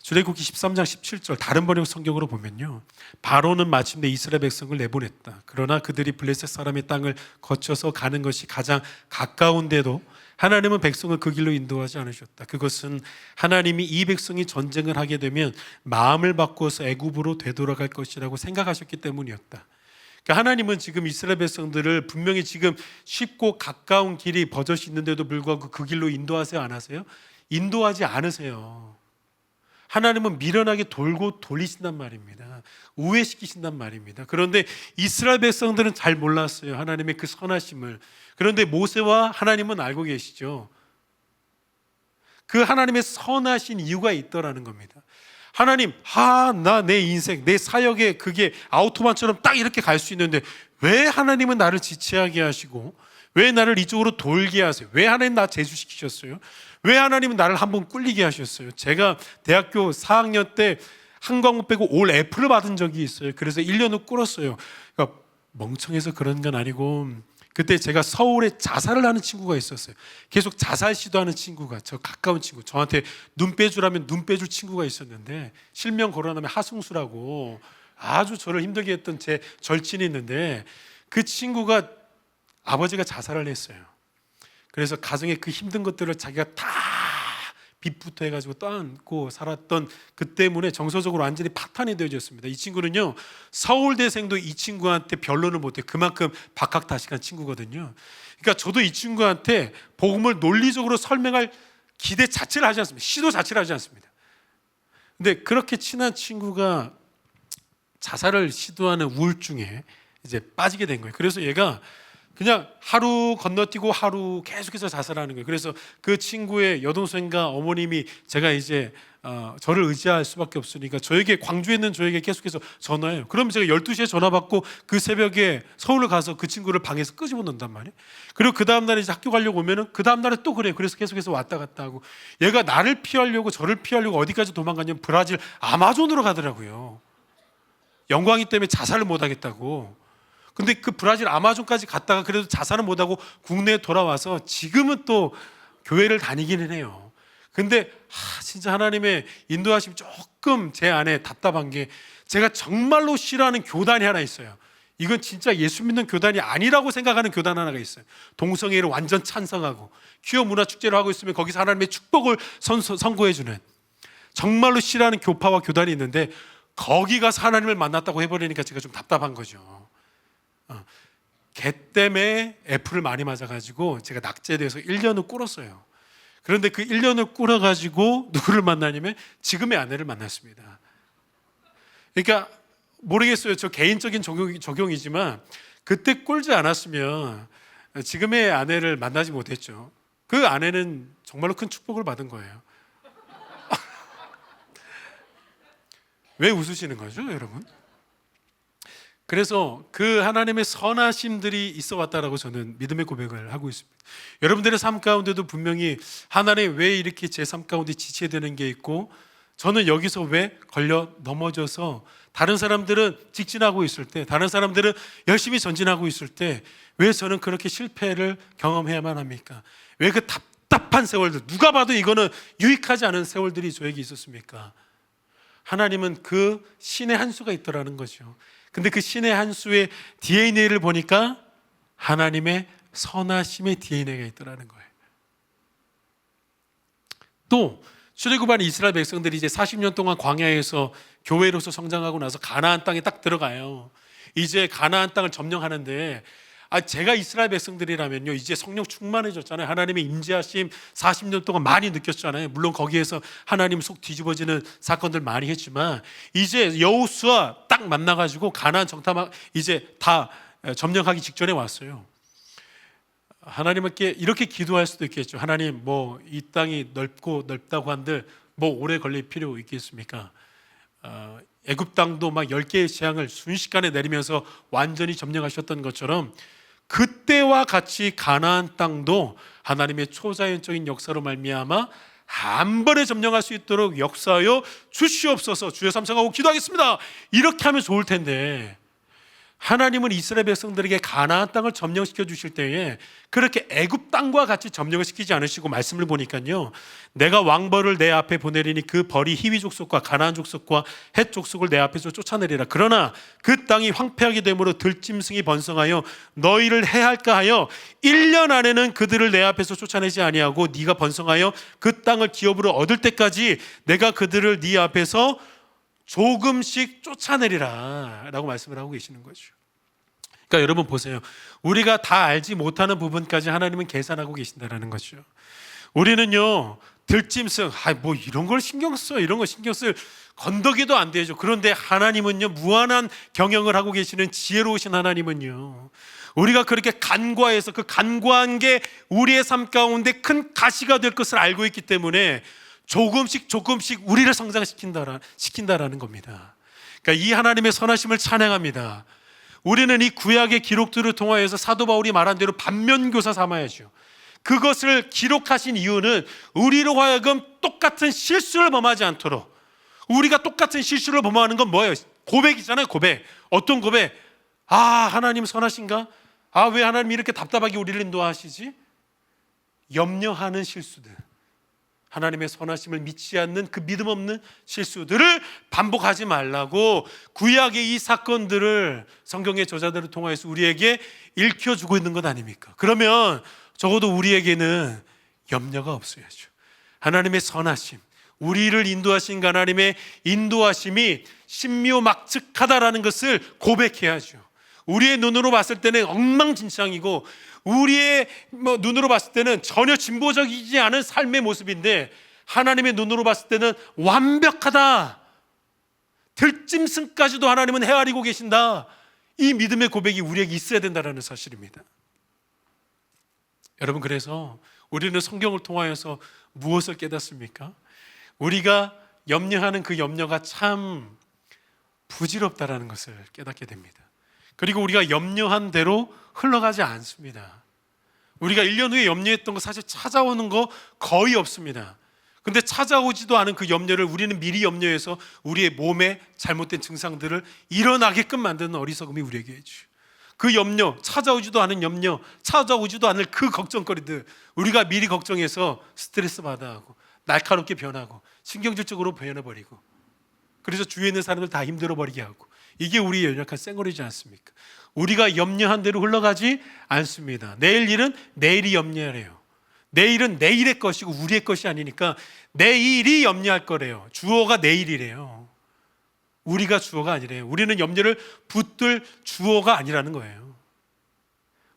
출애굽기 13장 17절 다른 번역 성경으로 보면요, 바로는 마침내 이스라엘 백성을 내보냈다. 그러나 그들이 블레셋 사람의 땅을 거쳐서 가는 것이 가장 가까운데도 하나님은 백성을 그 길로 인도하지 않으셨다. 그것은 하나님이 이 백성이 전쟁을 하게 되면 마음을 바꾸어서 애굽으로 되돌아갈 것이라고 생각하셨기 때문이었다. 그러니까 하나님은 지금 이스라엘 백성들을 분명히 지금 쉽고 가까운 길이 버젓이 있는데도 불구하고 그 길로 인도하세요, 안 하세요? 인도하지 않으세요. 하나님은 미련하게 돌고 돌리신단 말입니다. 우회시키신단 말입니다. 그런데 이스라엘 백성들은 잘 몰랐어요, 하나님의 그 선하심을. 그런데 모세와 하나님은 알고 계시죠. 그 하나님의 선하신 이유가 있더라는 겁니다. 하나님, 나 내 인생, 내 사역에 그게 아우토반처럼 딱 이렇게 갈 수 있는데 왜 하나님은 나를 지체하게 하시고 왜 나를 이쪽으로 돌게 하세요? 왜 하나님 나 재수시키셨어요? 왜 하나님은 나를 한번 꿀리게 하셨어요? 제가 대학교 4학년 때 한 과목 빼고 올 F를 받은 적이 있어요. 그래서 1년을 꿇었어요. 그러니까 멍청해서 그런 건 아니고 그때 제가 서울에 자살을 하는 친구가 있었어요. 계속 자살 시도하는 친구가, 저 가까운 친구, 저한테 눈 빼주라면 눈 빼줄 친구가 있었는데 실명 거론하면 하승수라고 아주 저를 힘들게 했던 제 절친이 있는데 그 친구가 아버지가 자살을 했어요. 그래서 가정의 그 힘든 것들을 자기가 다 빚부터 해가지고 떠안고 살았던 그 때문에 정서적으로 완전히 파탄이 되어졌습니다. 이 친구는요, 서울대생도 이 친구한테 변론을 못해요. 그만큼 박학다식한 친구거든요. 그러니까 저도 이 친구한테 복음을 논리적으로 설명할 기대 자체를 하지 않습니다. 시도 자체를 하지 않습니다. 근데 그렇게 친한 친구가 자살을 시도하는 우울증에 이제 빠지게 된 거예요. 그래서 얘가 그냥 하루 건너뛰고 하루 계속해서 자살하는 거예요. 그래서 그 친구의 여동생과 어머님이 제가 이제 저를 의지할 수밖에 없으니까 저에게, 광주에 있는 저에게 계속해서 전화해요. 그럼 제가 12시에 전화 받고 그 새벽에 서울을 가서 그 친구를 방에서 끄집어 놓는단 말이에요. 그리고 그 다음 날에 이제 학교 가려고 오면은 그 다음 날에 또 그래요. 그래서 계속해서 왔다 갔다 하고, 얘가 나를 피하려고 저를 피하려고 어디까지 도망갔냐면 브라질 아마존으로 가더라고요. 영광이 때문에 자살을 못 하겠다고. 근데 그 브라질 아마존까지 갔다가 그래도 자살은 못하고 국내에 돌아와서 지금은 또 교회를 다니기는 해요. 근데 진짜 하나님의 인도하심이 조금 제 안에 답답한 게, 제가 정말로 싫어하는 교단이 하나 있어요. 이건 진짜 예수 믿는 교단이 아니라고 생각하는 교단 하나가 있어요. 동성애를 완전 찬성하고 퀴어 문화 축제를 하고 있으면 거기서 하나님의 축복을 선고해 주는 정말로 싫어하는 교파와 교단이 있는데, 거기 가서 하나님을 만났다고 해버리니까 제가 좀 답답한 거죠. 개 때문에 F를 많이 맞아가지고 제가 낙제돼서 1년을 꿇었어요. 그런데 그 1년을 꿇어가지고 누구를 만나냐면 지금의 아내를 만났습니다. 그러니까 모르겠어요. 저 개인적인 적용이지만 그때 꿇지 않았으면 지금의 아내를 만나지 못했죠. 그 아내는 정말로 큰 축복을 받은 거예요. 왜 웃으시는 거죠, 여러분? 그래서 그 하나님의 선하심들이 있어 왔다라고 저는 믿음의 고백을 하고 있습니다. 여러분들의 삶 가운데도 분명히 하나님 왜 이렇게 제 삶 가운데 지체되는 게 있고, 저는 여기서 왜 걸려 넘어져서 다른 사람들은 직진하고 있을 때, 다른 사람들은 열심히 전진하고 있을 때 왜 저는 그렇게 실패를 경험해야만 합니까? 왜 그 답답한 세월들, 누가 봐도 이거는 유익하지 않은 세월들이 저에게 있었습니까? 하나님은 그 신의 한 수가 있더라는 거죠. 근데 그 신의 한 수의 DNA를 보니까 하나님의 선하심의 DNA가 있더라는 거예요. 또 출애굽한 이스라엘 백성들이 이제 40년 동안 광야에서 교회로서 성장하고 나서 가나안 땅에 딱 들어가요. 이제 가나안 땅을 점령하는데, 제가 이스라엘 백성들이라면요, 이제 성령 충만해졌잖아요. 하나님의 임재하심 40년 동안 많이 느꼈잖아요. 물론 거기에서 하나님 속 뒤집어지는 사건들 많이 했지만, 이제 여호수아 딱 만나가지고 가나안 정탐 이제 다 점령하기 직전에 왔어요. 하나님께 이렇게 기도할 수도 있겠죠. 하나님, 뭐 이 땅이 넓다고 한들 뭐 오래 걸릴 필요 있겠습니까? 애굽 땅도 막 10개의 재앙을 순식간에 내리면서 완전히 점령하셨던 것처럼 그때와 같이 가나안 땅도 하나님의 초자연적인 역사로 말미암아 단번에 점령할 수 있도록 역사하여 주시옵소서. 주여 삼성하고 기도하겠습니다. 이렇게 하면 좋을 텐데, 하나님은 이스라엘 백성들에게 가나안 땅을 점령시켜 주실 때에 그렇게 애굽 땅과 같이 점령을 시키지 않으시고, 말씀을 보니까요, 내가 왕벌을 내 앞에 보내리니 그 벌이 히위 족속과 가나안 족속과 헷 족속을 내 앞에서 쫓아내리라. 그러나 그 땅이 황폐하게 되므로 들짐승이 번성하여 너희를 해할까 하여 1년 안에는 그들을 내 앞에서 쫓아내지 아니하고 네가 번성하여 그 땅을 기업으로 얻을 때까지 내가 그들을 네 앞에서 조금씩 쫓아내리라 라고 말씀을 하고 계시는 거죠. 그러니까 여러분 보세요. 우리가 다 알지 못하는 부분까지 하나님은 계산하고 계신다는 거죠. 우리는요, 들짐승, 뭐 이런 걸 신경 써, 이런 거 신경 쓸 건더기도 안 되죠. 그런데 하나님은요, 무한한 경영을 하고 계시는 지혜로우신 하나님은요, 우리가 그렇게 간과해서 그 간과한 게 우리의 삶 가운데 큰 가시가 될 것을 알고 있기 때문에 조금씩 우리를 성장시킨다라는 겁니다. 그러니까 이 하나님의 선하심을 찬양합니다. 우리는 이 구약의 기록들을 통하여서 사도 바울이 말한 대로 반면교사 삼아야죠. 그것을 기록하신 이유는 우리로 하여금 똑같은 실수를 범하지 않도록. 우리가 똑같은 실수를 범하는 건 뭐예요? 고백이잖아요. 고백. 어떤 고백? 하나님 선하신가? 왜 하나님 이렇게 답답하게 우리를 인도하시지? 염려하는 실수들, 하나님의 선하심을 믿지 않는 그 믿음 없는 실수들을 반복하지 말라고 구약의 이 사건들을 성경의 저자들을 통해서 우리에게 읽혀주고 있는 것 아닙니까? 그러면 적어도 우리에게는 염려가 없어야죠. 하나님의 선하심, 우리를 인도하신 하나님의 인도하심이 신묘막측하다라는 것을 고백해야죠. 우리의 눈으로 봤을 때는 엉망진창이고 우리의 눈으로 봤을 때는 전혀 진보적이지 않은 삶의 모습인데, 하나님의 눈으로 봤을 때는 완벽하다, 들짐승까지도 하나님은 헤아리고 계신다, 이 믿음의 고백이 우리에게 있어야 된다는 사실입니다. 여러분, 그래서 우리는 성경을 통하여서 무엇을 깨닫습니까? 우리가 염려하는 그 염려가 참 부질없다라는 것을 깨닫게 됩니다. 그리고 우리가 염려한 대로 흘러가지 않습니다. 우리가 1년 후에 염려했던 거 사실 찾아오는 거 거의 없습니다. 근데 찾아오지도 않은 그 염려를 우리는 미리 염려해서 우리의 몸에 잘못된 증상들을 일어나게끔 만드는 어리석음이 우리에게 있죠. 그 염려, 찾아오지도 않은 염려, 찾아오지도 않을 그 걱정거리들, 우리가 미리 걱정해서 스트레스 받아하고 날카롭게 변하고 신경질적으로 변해버리고, 그래서 주위에 있는 사람들 다 힘들어버리게 하고, 이게 우리의 연약한 생활이지 않습니까? 우리가 염려한 대로 흘러가지 않습니다. 내일 일은 내일이 염려하래요. 내일은 내일의 것이고 우리의 것이 아니니까 내일이 염려할 거래요. 주어가 내일이래요. 우리가 주어가 아니래요. 우리는 염려를 붙들 주어가 아니라는 거예요.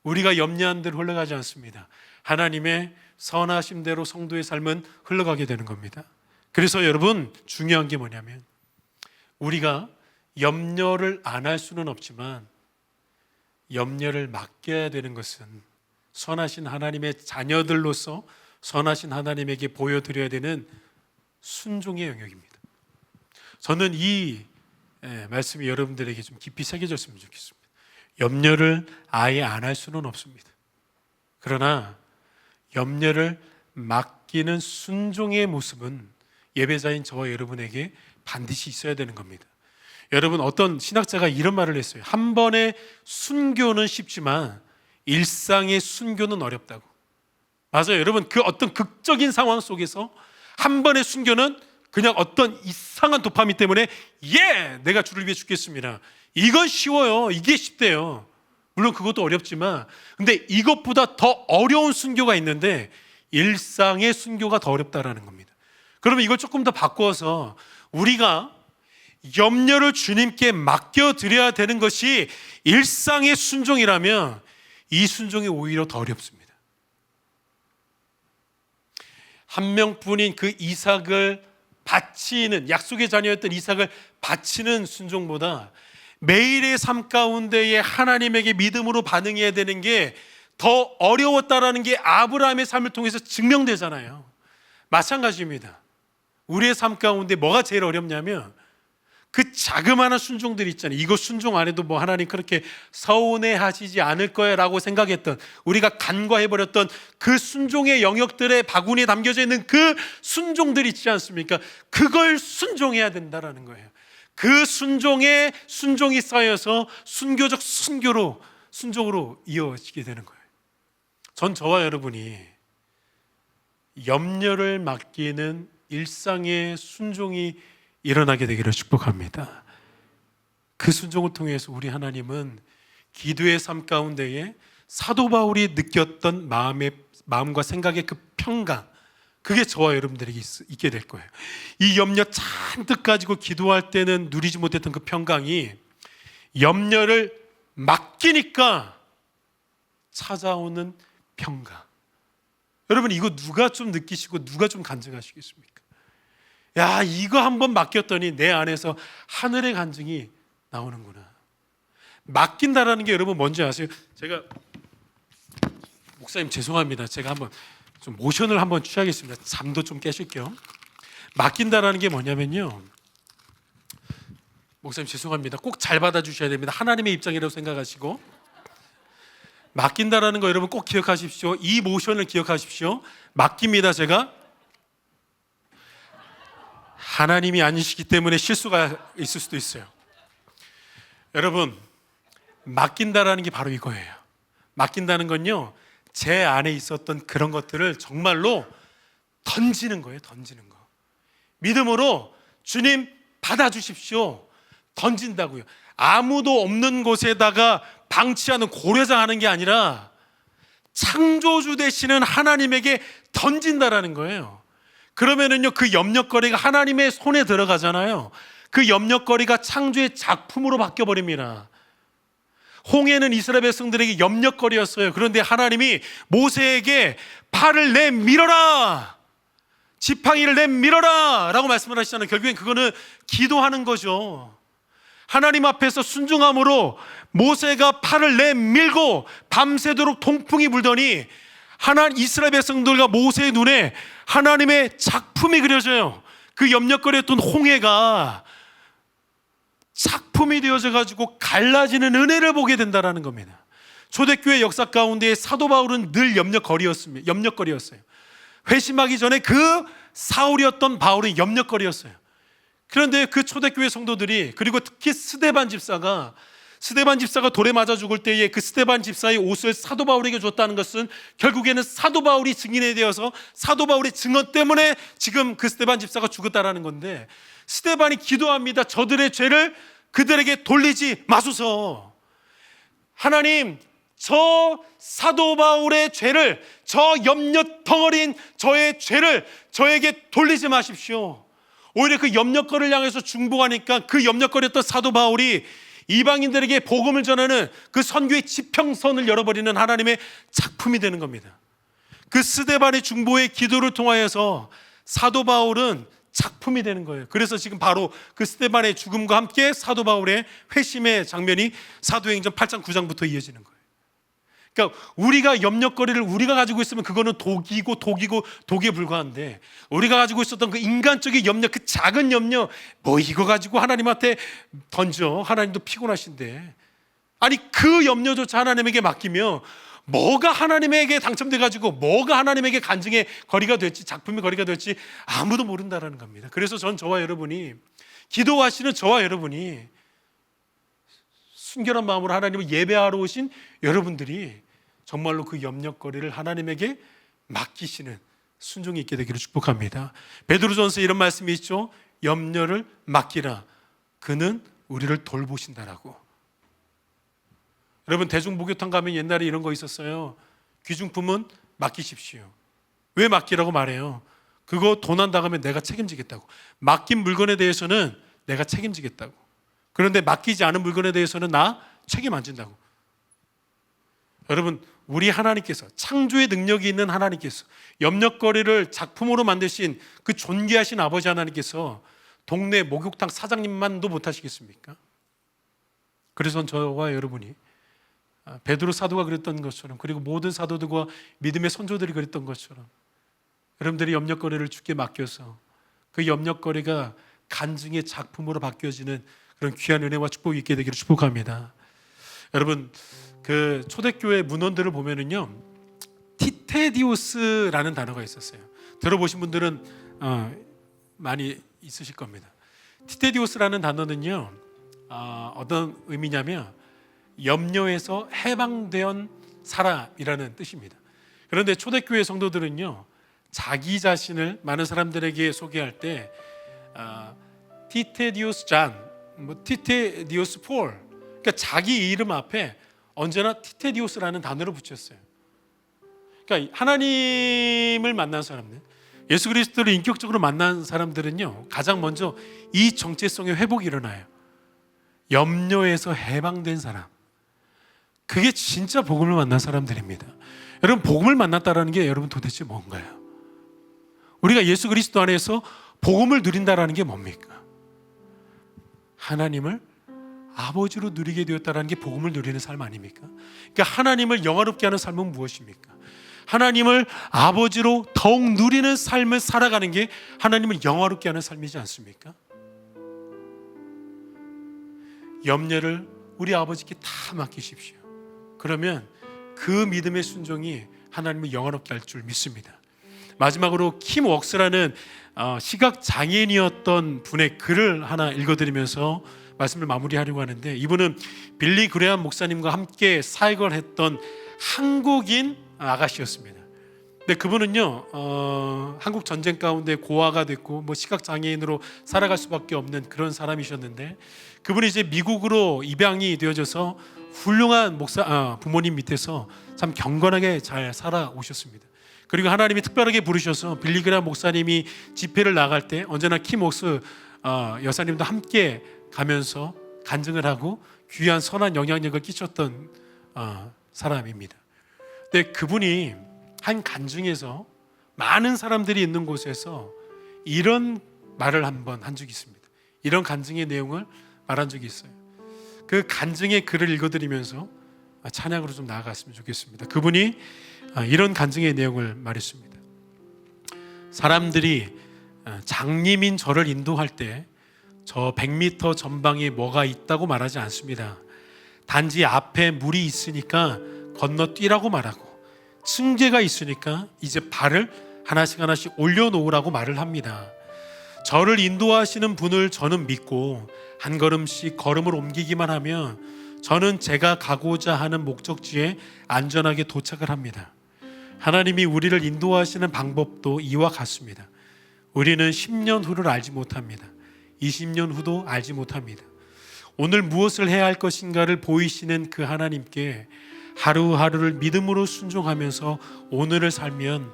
우리가 염려한 대로 흘러가지 않습니다. 하나님의 선하심대로 성도의 삶은 흘러가게 되는 겁니다. 그래서 여러분, 중요한 게 뭐냐면, 우리가 염려를 안 할 수는 없지만 염려를 맡겨야 되는 것은 선하신 하나님의 자녀들로서 선하신 하나님에게 보여드려야 되는 순종의 영역입니다. 저는 이 말씀이 여러분들에게 좀 깊이 새겨졌으면 좋겠습니다. 염려를 아예 안 할 수는 없습니다. 그러나 염려를 맡기는 순종의 모습은 예배자인 저와 여러분에게 반드시 있어야 되는 겁니다. 여러분, 어떤 신학자가 이런 말을 했어요. 한 번의 순교는 쉽지만 일상의 순교는 어렵다고. 맞아요. 여러분, 그 어떤 극적인 상황 속에서 한 번의 순교는 그냥 어떤 이상한 도파민 때문에 내가 주를 위해 죽겠습니다, 이건 쉬워요. 이게 쉽대요. 물론 그것도 어렵지만, 근데 이것보다 더 어려운 순교가 있는데 일상의 순교가 더 어렵다라는 겁니다. 그러면 이걸 조금 더 바꿔서 우리가 염려를 주님께 맡겨드려야 되는 것이 일상의 순종이라면 이 순종이 오히려 더 어렵습니다. 한 명뿐인 그 이삭을 바치는, 약속의 자녀였던 이삭을 바치는 순종보다 매일의 삶 가운데에 하나님에게 믿음으로 반응해야 되는 게 더 어려웠다라는 게 아브라함의 삶을 통해서 증명되잖아요. 마찬가지입니다. 우리의 삶 가운데 뭐가 제일 어렵냐면 그 자그마한 순종들이 있잖아요. 이거 순종 안 해도 뭐 하나님 그렇게 서운해하시지 않을 거야라고 생각했던, 우리가 간과해버렸던 그 순종의 영역들의 바구니에 담겨져 있는 그 순종들이 있지 않습니까? 그걸 순종해야 된다라는 거예요. 그 순종에 순종이 쌓여서 순교적 순종으로 이어지게 되는 거예요. 전 저와 여러분이 염려를 맡기는 일상의 순종이 일어나게 되기를 축복합니다. 그 순종을 통해서 우리 하나님은 기도의 삶 가운데에 사도 바울이 느꼈던 마음과 생각의 그 평강, 그게 저와 여러분들에게 있게 될 거예요. 이 염려 잔뜩 가지고 기도할 때는 누리지 못했던 그 평강이 염려를 맡기니까 찾아오는 평강. 여러분, 이거 누가 좀 느끼시고 누가 좀 간증하시겠습니까? 야, 이거 한번 맡겼더니 내 안에서 하늘의 간증이 나오는구나. 맡긴다라는 게 여러분 뭔지 아세요? 제가 목사님 죄송합니다. 제가 한번 좀 모션을 한번 취하겠습니다. 잠도 좀 깨실게요. 맡긴다라는 게 뭐냐면요, 목사님 죄송합니다. 꼭 잘 받아주셔야 됩니다. 하나님의 입장이라고 생각하시고, 맡긴다라는 거 여러분 꼭 기억하십시오. 이 모션을 기억하십시오. 맡깁니다. 제가 하나님이 아니시기 때문에 실수가 있을 수도 있어요. 여러분, 맡긴다라는 게 바로 이거예요. 맡긴다는 건요, 제 안에 있었던 그런 것들을 정말로 던지는 거예요. 던지는 거. 믿음으로 주님 받아주십시오. 던진다고요. 아무도 없는 곳에다가 방치하는 고려장하는 게 아니라 창조주 되시는 하나님에게 던진다라는 거예요. 그러면은요, 그 염려거리가 하나님의 손에 들어가잖아요. 그 염려거리가 창조의 작품으로 바뀌어버립니다. 홍해는 이스라엘 백성들에게 염려거리였어요. 그런데 하나님이 모세에게 팔을 내밀어라, 지팡이를 내밀어라 라고 말씀을 하시잖아요. 결국엔 그거는 기도하는 거죠. 하나님 앞에서 순종함으로 모세가 팔을 내밀고 밤새도록 동풍이 불더니 이스라엘 백성들과 모세의 눈에 하나님의 작품이 그려져요. 그 염려거리였던 홍해가 작품이 되어져 가지고 갈라지는 은혜를 보게 된다는 겁니다. 초대교회 역사 가운데 사도 바울은 늘 염려거리였어요. 회심하기 전에 그 사울이었던 바울은 염려거리였어요. 그런데 그 초대교회 성도들이, 그리고 특히 스데반 집사가 돌에 맞아 죽을 때에 그 스데반 집사의 옷을 사도 바울에게 줬다는 것은 결국에는 사도 바울이 증인에 되어서 사도 바울의 증언 때문에 지금 그 스데반 집사가 죽었다라는 건데, 스데반이 기도합니다. 저들의 죄를 그들에게 돌리지 마소서. 하나님, 저 사도 바울의 죄를, 저 염려 덩어리인 저의 죄를 저에게 돌리지 마십시오. 오히려 그 염려거리를 향해서 중보하니까 그 염려거리였던 사도 바울이 이방인들에게 복음을 전하는 그 선교의 지평선을 열어버리는 하나님의 작품이 되는 겁니다. 그 스데반의 중보의 기도를 통하여서 사도 바울은 작품이 되는 거예요. 그래서 지금 바로 그 스데반의 죽음과 함께 사도 바울의 회심의 장면이 사도행전 8장 9장부터 이어지는 거예요. 그러니까 우리가 염려거리를 우리가 가지고 있으면 그거는 독에 불과한데, 우리가 가지고 있었던 그 인간적인 염려, 그 작은 염려, 뭐 이거 가지고 하나님한테 던져, 하나님도 피곤하신데, 아니 그 염려조차 하나님에게 맡기면 뭐가 하나님에게 당첨돼 가지고 뭐가 하나님에게 간증의 거리가 될지, 작품의 거리가 될지 아무도 모른다라는 겁니다. 그래서 전 저와 여러분이, 기도하시는 저와 여러분이, 순결한 마음으로 하나님을 예배하러 오신 여러분들이 정말로 그 염려거리를 하나님에게 맡기시는 순종이 있게 되기를 축복합니다. 베드로전서에 이런 말씀이 있죠. 염려를 맡기라, 그는 우리를 돌보신다라고. 여러분, 대중목욕탕 가면 옛날에 이런 거 있었어요. 귀중품은 맡기십시오. 왜 맡기라고 말해요? 그거 도난 당하면 내가 책임지겠다고. 맡긴 물건에 대해서는 내가 책임지겠다고. 그런데 맡기지 않은 물건에 대해서는 나 책임 안 진다고. 여러분, 우리 하나님께서, 창조의 능력이 있는 하나님께서, 염려거리를 작품으로 만드신 그 존귀하신 아버지 하나님께서 동네 목욕탕 사장님만도 못하시겠습니까? 그래서 저와 여러분이 베드로 사도가 그랬던 것처럼, 그리고 모든 사도들과 믿음의 선조들이 그랬던 것처럼, 여러분들이 염려거리를 주께 맡겨서 그 염려거리가 간증의 작품으로 바뀌어지는 그런 귀한 은혜와 축복이 있게 되기를 축복합니다. 여러분, 그 초대교회 문헌들을 보면은요, 티테디오스라는 단어가 있었어요. 들어보신 분들은 많이 있으실 겁니다. 티테디오스라는 단어는요, 어떤 의미냐면 염려에서 해방된 사람이라는 뜻입니다. 그런데 초대교회 성도들은요, 자기 자신을 많은 사람들에게 소개할 때 티테디오스 잔, 티테디오스 폴, 그러니까 자기 이름 앞에 언제나 티테디오스라는 단어를 붙였어요. 그러니까 하나님을 만난 사람들, 예수 그리스도를 인격적으로 만난 사람들은요, 가장 먼저 이 정체성의 회복이 일어나요. 염려에서 해방된 사람, 그게 진짜 복음을 만난 사람들입니다. 여러분, 복음을 만났다라는 게 여러분 도대체 뭔가요? 우리가 예수 그리스도 안에서 복음을 누린다라는 게 뭡니까? 하나님을 아버지로 누리게 되었다라는 게 복음을 누리는 삶 아닙니까? 그러니까 하나님을 영화롭게 하는 삶은 무엇입니까? 하나님을 아버지로 더욱 누리는 삶을 살아가는 게 하나님을 영화롭게 하는 삶이지 않습니까? 염려를 우리 아버지께 다 맡기십시오. 그러면 그 믿음의 순종이 하나님을 영화롭게 할 줄 믿습니다. 마지막으로 킴 웍스라는 시각 장애인이었던 분의 글을 하나 읽어드리면서 말씀을 마무리하려고 하는데, 이분은 빌리 그레함 목사님과 함께 사역을 했던 한국인 아가씨였습니다. 근데 그분은요, 한국 전쟁 가운데 고아가 됐고 시각 장애인으로 살아갈 수밖에 없는 그런 사람이셨는데, 그분이 이제 미국으로 입양이 되어져서 훌륭한 부모님 밑에서 참 경건하게 잘 살아오셨습니다. 그리고 하나님이 특별하게 부르셔서 빌리 그레함 목사님이 집회를 나갈 때 언제나 킴 웍스 여사님도 함께 가면서 간증을 하고 귀한 선한 영향력을 끼쳤던 사람입니다. 근데 그분이 한 간증에서 많은 사람들이 있는 곳에서 이런 말을 한번 한 적이 있습니다. 이런 간증의 내용을 말한 적이 있어요. 그 간증의 글을 읽어드리면서 찬양으로 좀 나아갔으면 좋겠습니다. 그분이 이런 간증의 내용을 말했습니다. 사람들이 장님인 저를 인도할 때 저 100m 전방에 뭐가 있다고 말하지 않습니다. 단지 앞에 물이 있으니까 건너뛰라고 말하고, 층계가 있으니까 이제 발을 하나씩 하나씩 올려놓으라고 말을 합니다. 저를 인도하시는 분을 저는 믿고 한 걸음씩 걸음을 옮기기만 하면 저는 제가 가고자 하는 목적지에 안전하게 도착을 합니다. 하나님이 우리를 인도하시는 방법도 이와 같습니다. 우리는 10년 후를 알지 못합니다. 20년 후도 알지 못합니다. 오늘 무엇을 해야 할 것인가를 보이시는 그 하나님께 하루하루를 믿음으로 순종하면서 오늘을 살면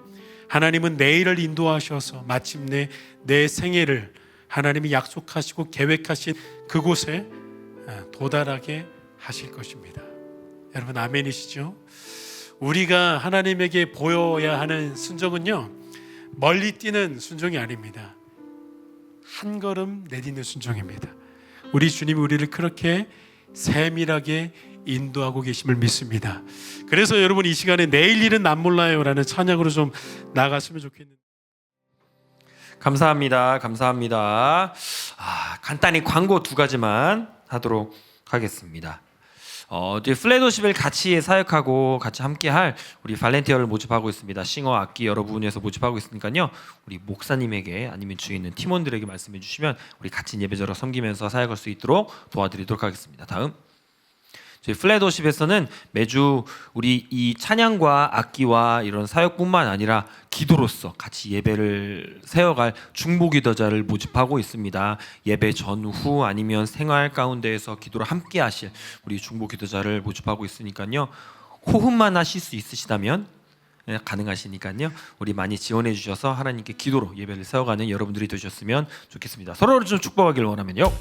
하나님은 내일을 인도하셔서 마침내 내 생애를 하나님이 약속하시고 계획하신 그곳에 도달하게 하실 것입니다. 여러분, 아멘이시죠? 우리가 하나님에게 보여야 하는 순종은요, 멀리 뛰는 순종이 아닙니다. 한 걸음 내딛는 순종입니다. 우리 주님이 우리를 그렇게 세밀하게 인도하고 계심을 믿습니다. 그래서 여러분, 이 시간에 내일 일은 난 몰라요 라는 찬양으로 좀 나아갔으면 좋겠는데. 감사합니다. 간단히 광고 2가지만 하도록 하겠습니다. 이제 플래도십을 같이 사역하고 같이 함께할 우리 발렌티어를 모집하고 있습니다. 싱어, 악기 여러 부분에서 모집하고 있으니까요. 우리 목사님에게 아니면 주위에 있는 팀원들에게 말씀해 주시면 우리 같이 예배자로 섬기면서 사역할 수 있도록 도와드리도록 하겠습니다. 다음, 저희 플래도십에서는 매주 우리 이 찬양과 악기와 이런 사역뿐만 아니라 기도로서 같이 예배를 세워갈 중보기도자를 모집하고 있습니다. 예배 전후 아니면 생활 가운데에서 기도를 함께 하실 우리 중보기도자를 모집하고 있으니까요. 호흡만 하실 수 있으시다면 가능하시니까요. 우리 많이 지원해 주셔서 하나님께 기도로 예배를 세워가는 여러분들이 되셨으면 좋겠습니다. 서로를 좀 축복하길 원하면요.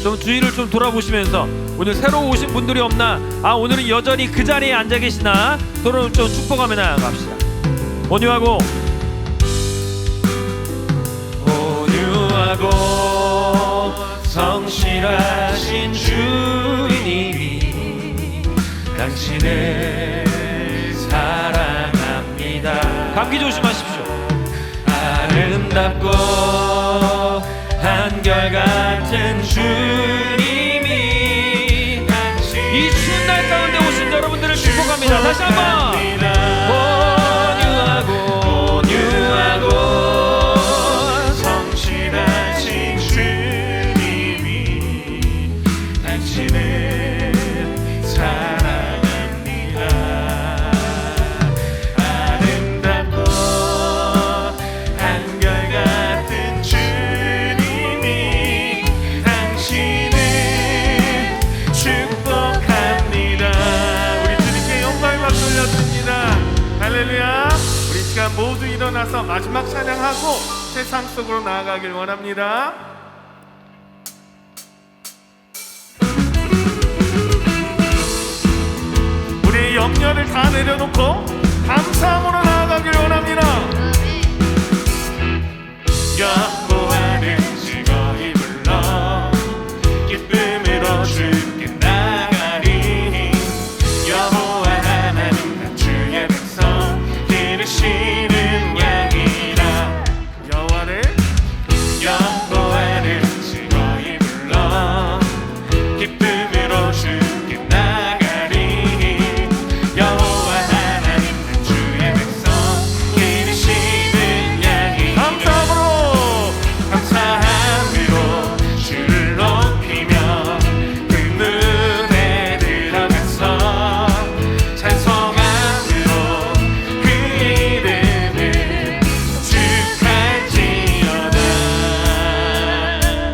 좀 주위를 좀 돌아보시면서 오늘 새로 오신 분들이 없나, 오늘은 여전히 그 자리에 앉아 계시나 서로 좀 축복하며 나아갑시다. 온유하고 성실하신 주님이 당신을 사랑합니다. 감기 조심하십시오. 아름답고 한결같은 주님이 이 추운 날 가운데 오신 여러분들을 축복합니다. 다시 한번 온유하고 성실하신 주님이 당신을 사랑합니다. 아름답고 한결같은 주님이 당신을 축복합니다. 우리 주님께 영광의 박수 올려드립니다. 할렐루야. 우리 시간 모두 일어나서 마지막 찬양하고 세상 속으로 나아가길 원합니다. 우리의 염려를 다 내려놓고 감사함으로 나아가길 원합니다. 여호와를 즐거이 불러 기쁨으로 주께 나가리. 여호와 하나님 주의 백성 기르시는 양이라. 여호와를 즐거이 불러 기쁨으로 주께 나가리. 여호와 하나님 주의 백성 기르시는 양이. 감사함으로 주를 높이며 그 문에 들어가서 찬송함으로 그 이름을 축할지어다.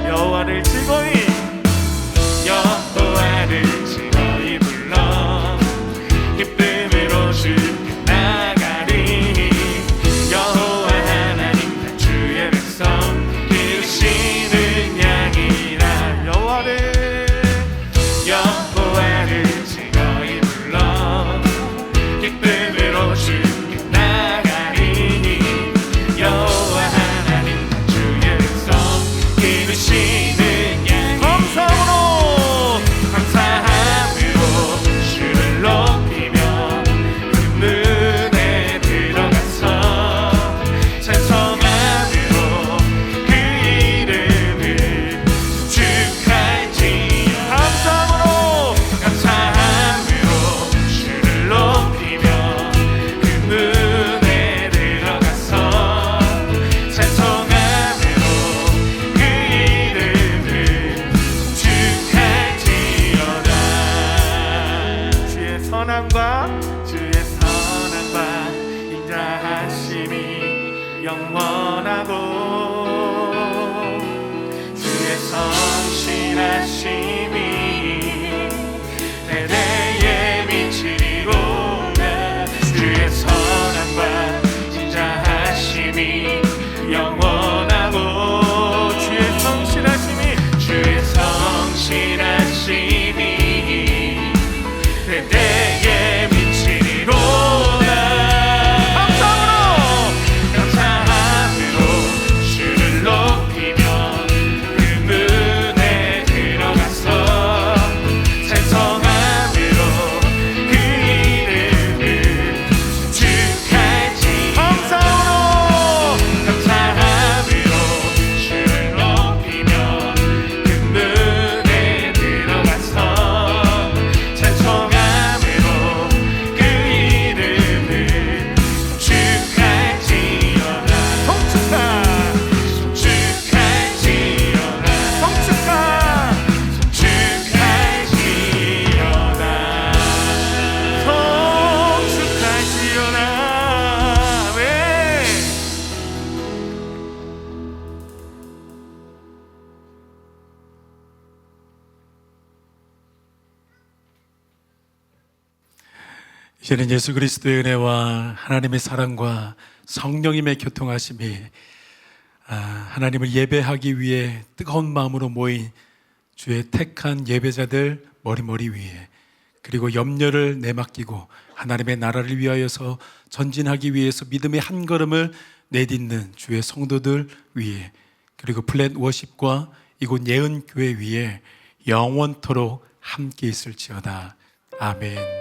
여호와를 즐거이 불러 기쁨으로 주께 나가리. 여호와 하나님 주의 백성 기르시는 양이라. 여호와를 즐거이 불러 기쁨으로 주께 나가리. 여호와 하나님 주의 백성 기르시는 양. 감사함으로 주를 높이며 그 문에 들어가서 찬송함으로 그 이름을 축할지어다. 감사함으로 주를 높이며 그 문에 들어가서 찬송함으로 그 이름을 축할지어다. 주의 선함과 인자하심이 영원하고 주의 성실하심이 대대에 미치리로다. 주의 선함과 인자하심이 영원하고 주의 성실하심이 대대에 미치리로다. 감사함으로 주를 높이며 그 문에 들어가서 찬송함으로 그 이름을 축할지어다. 감사함으로 주를 높이며 그 문에 들어가서 찬송함으로 그 이름을 축할지어다. 왜? 이제는 예수 그리스도의 은혜와 하나님의 사랑과 성령님의 교통하심이 하나님을 예배하기 위해 뜨거운 마음으로 모인 주의 택한 예배자들 머리 위에, 그리고 염려를 내맡기고 하나님의 나라를 위하여서 전진하기 위해서 믿음의 한 걸음을 내딛는 주의 성도들 위에, 그리고 플랫 워십과 이곳 예은교회 위에 영원토록 함께 있을지어다. 아멘.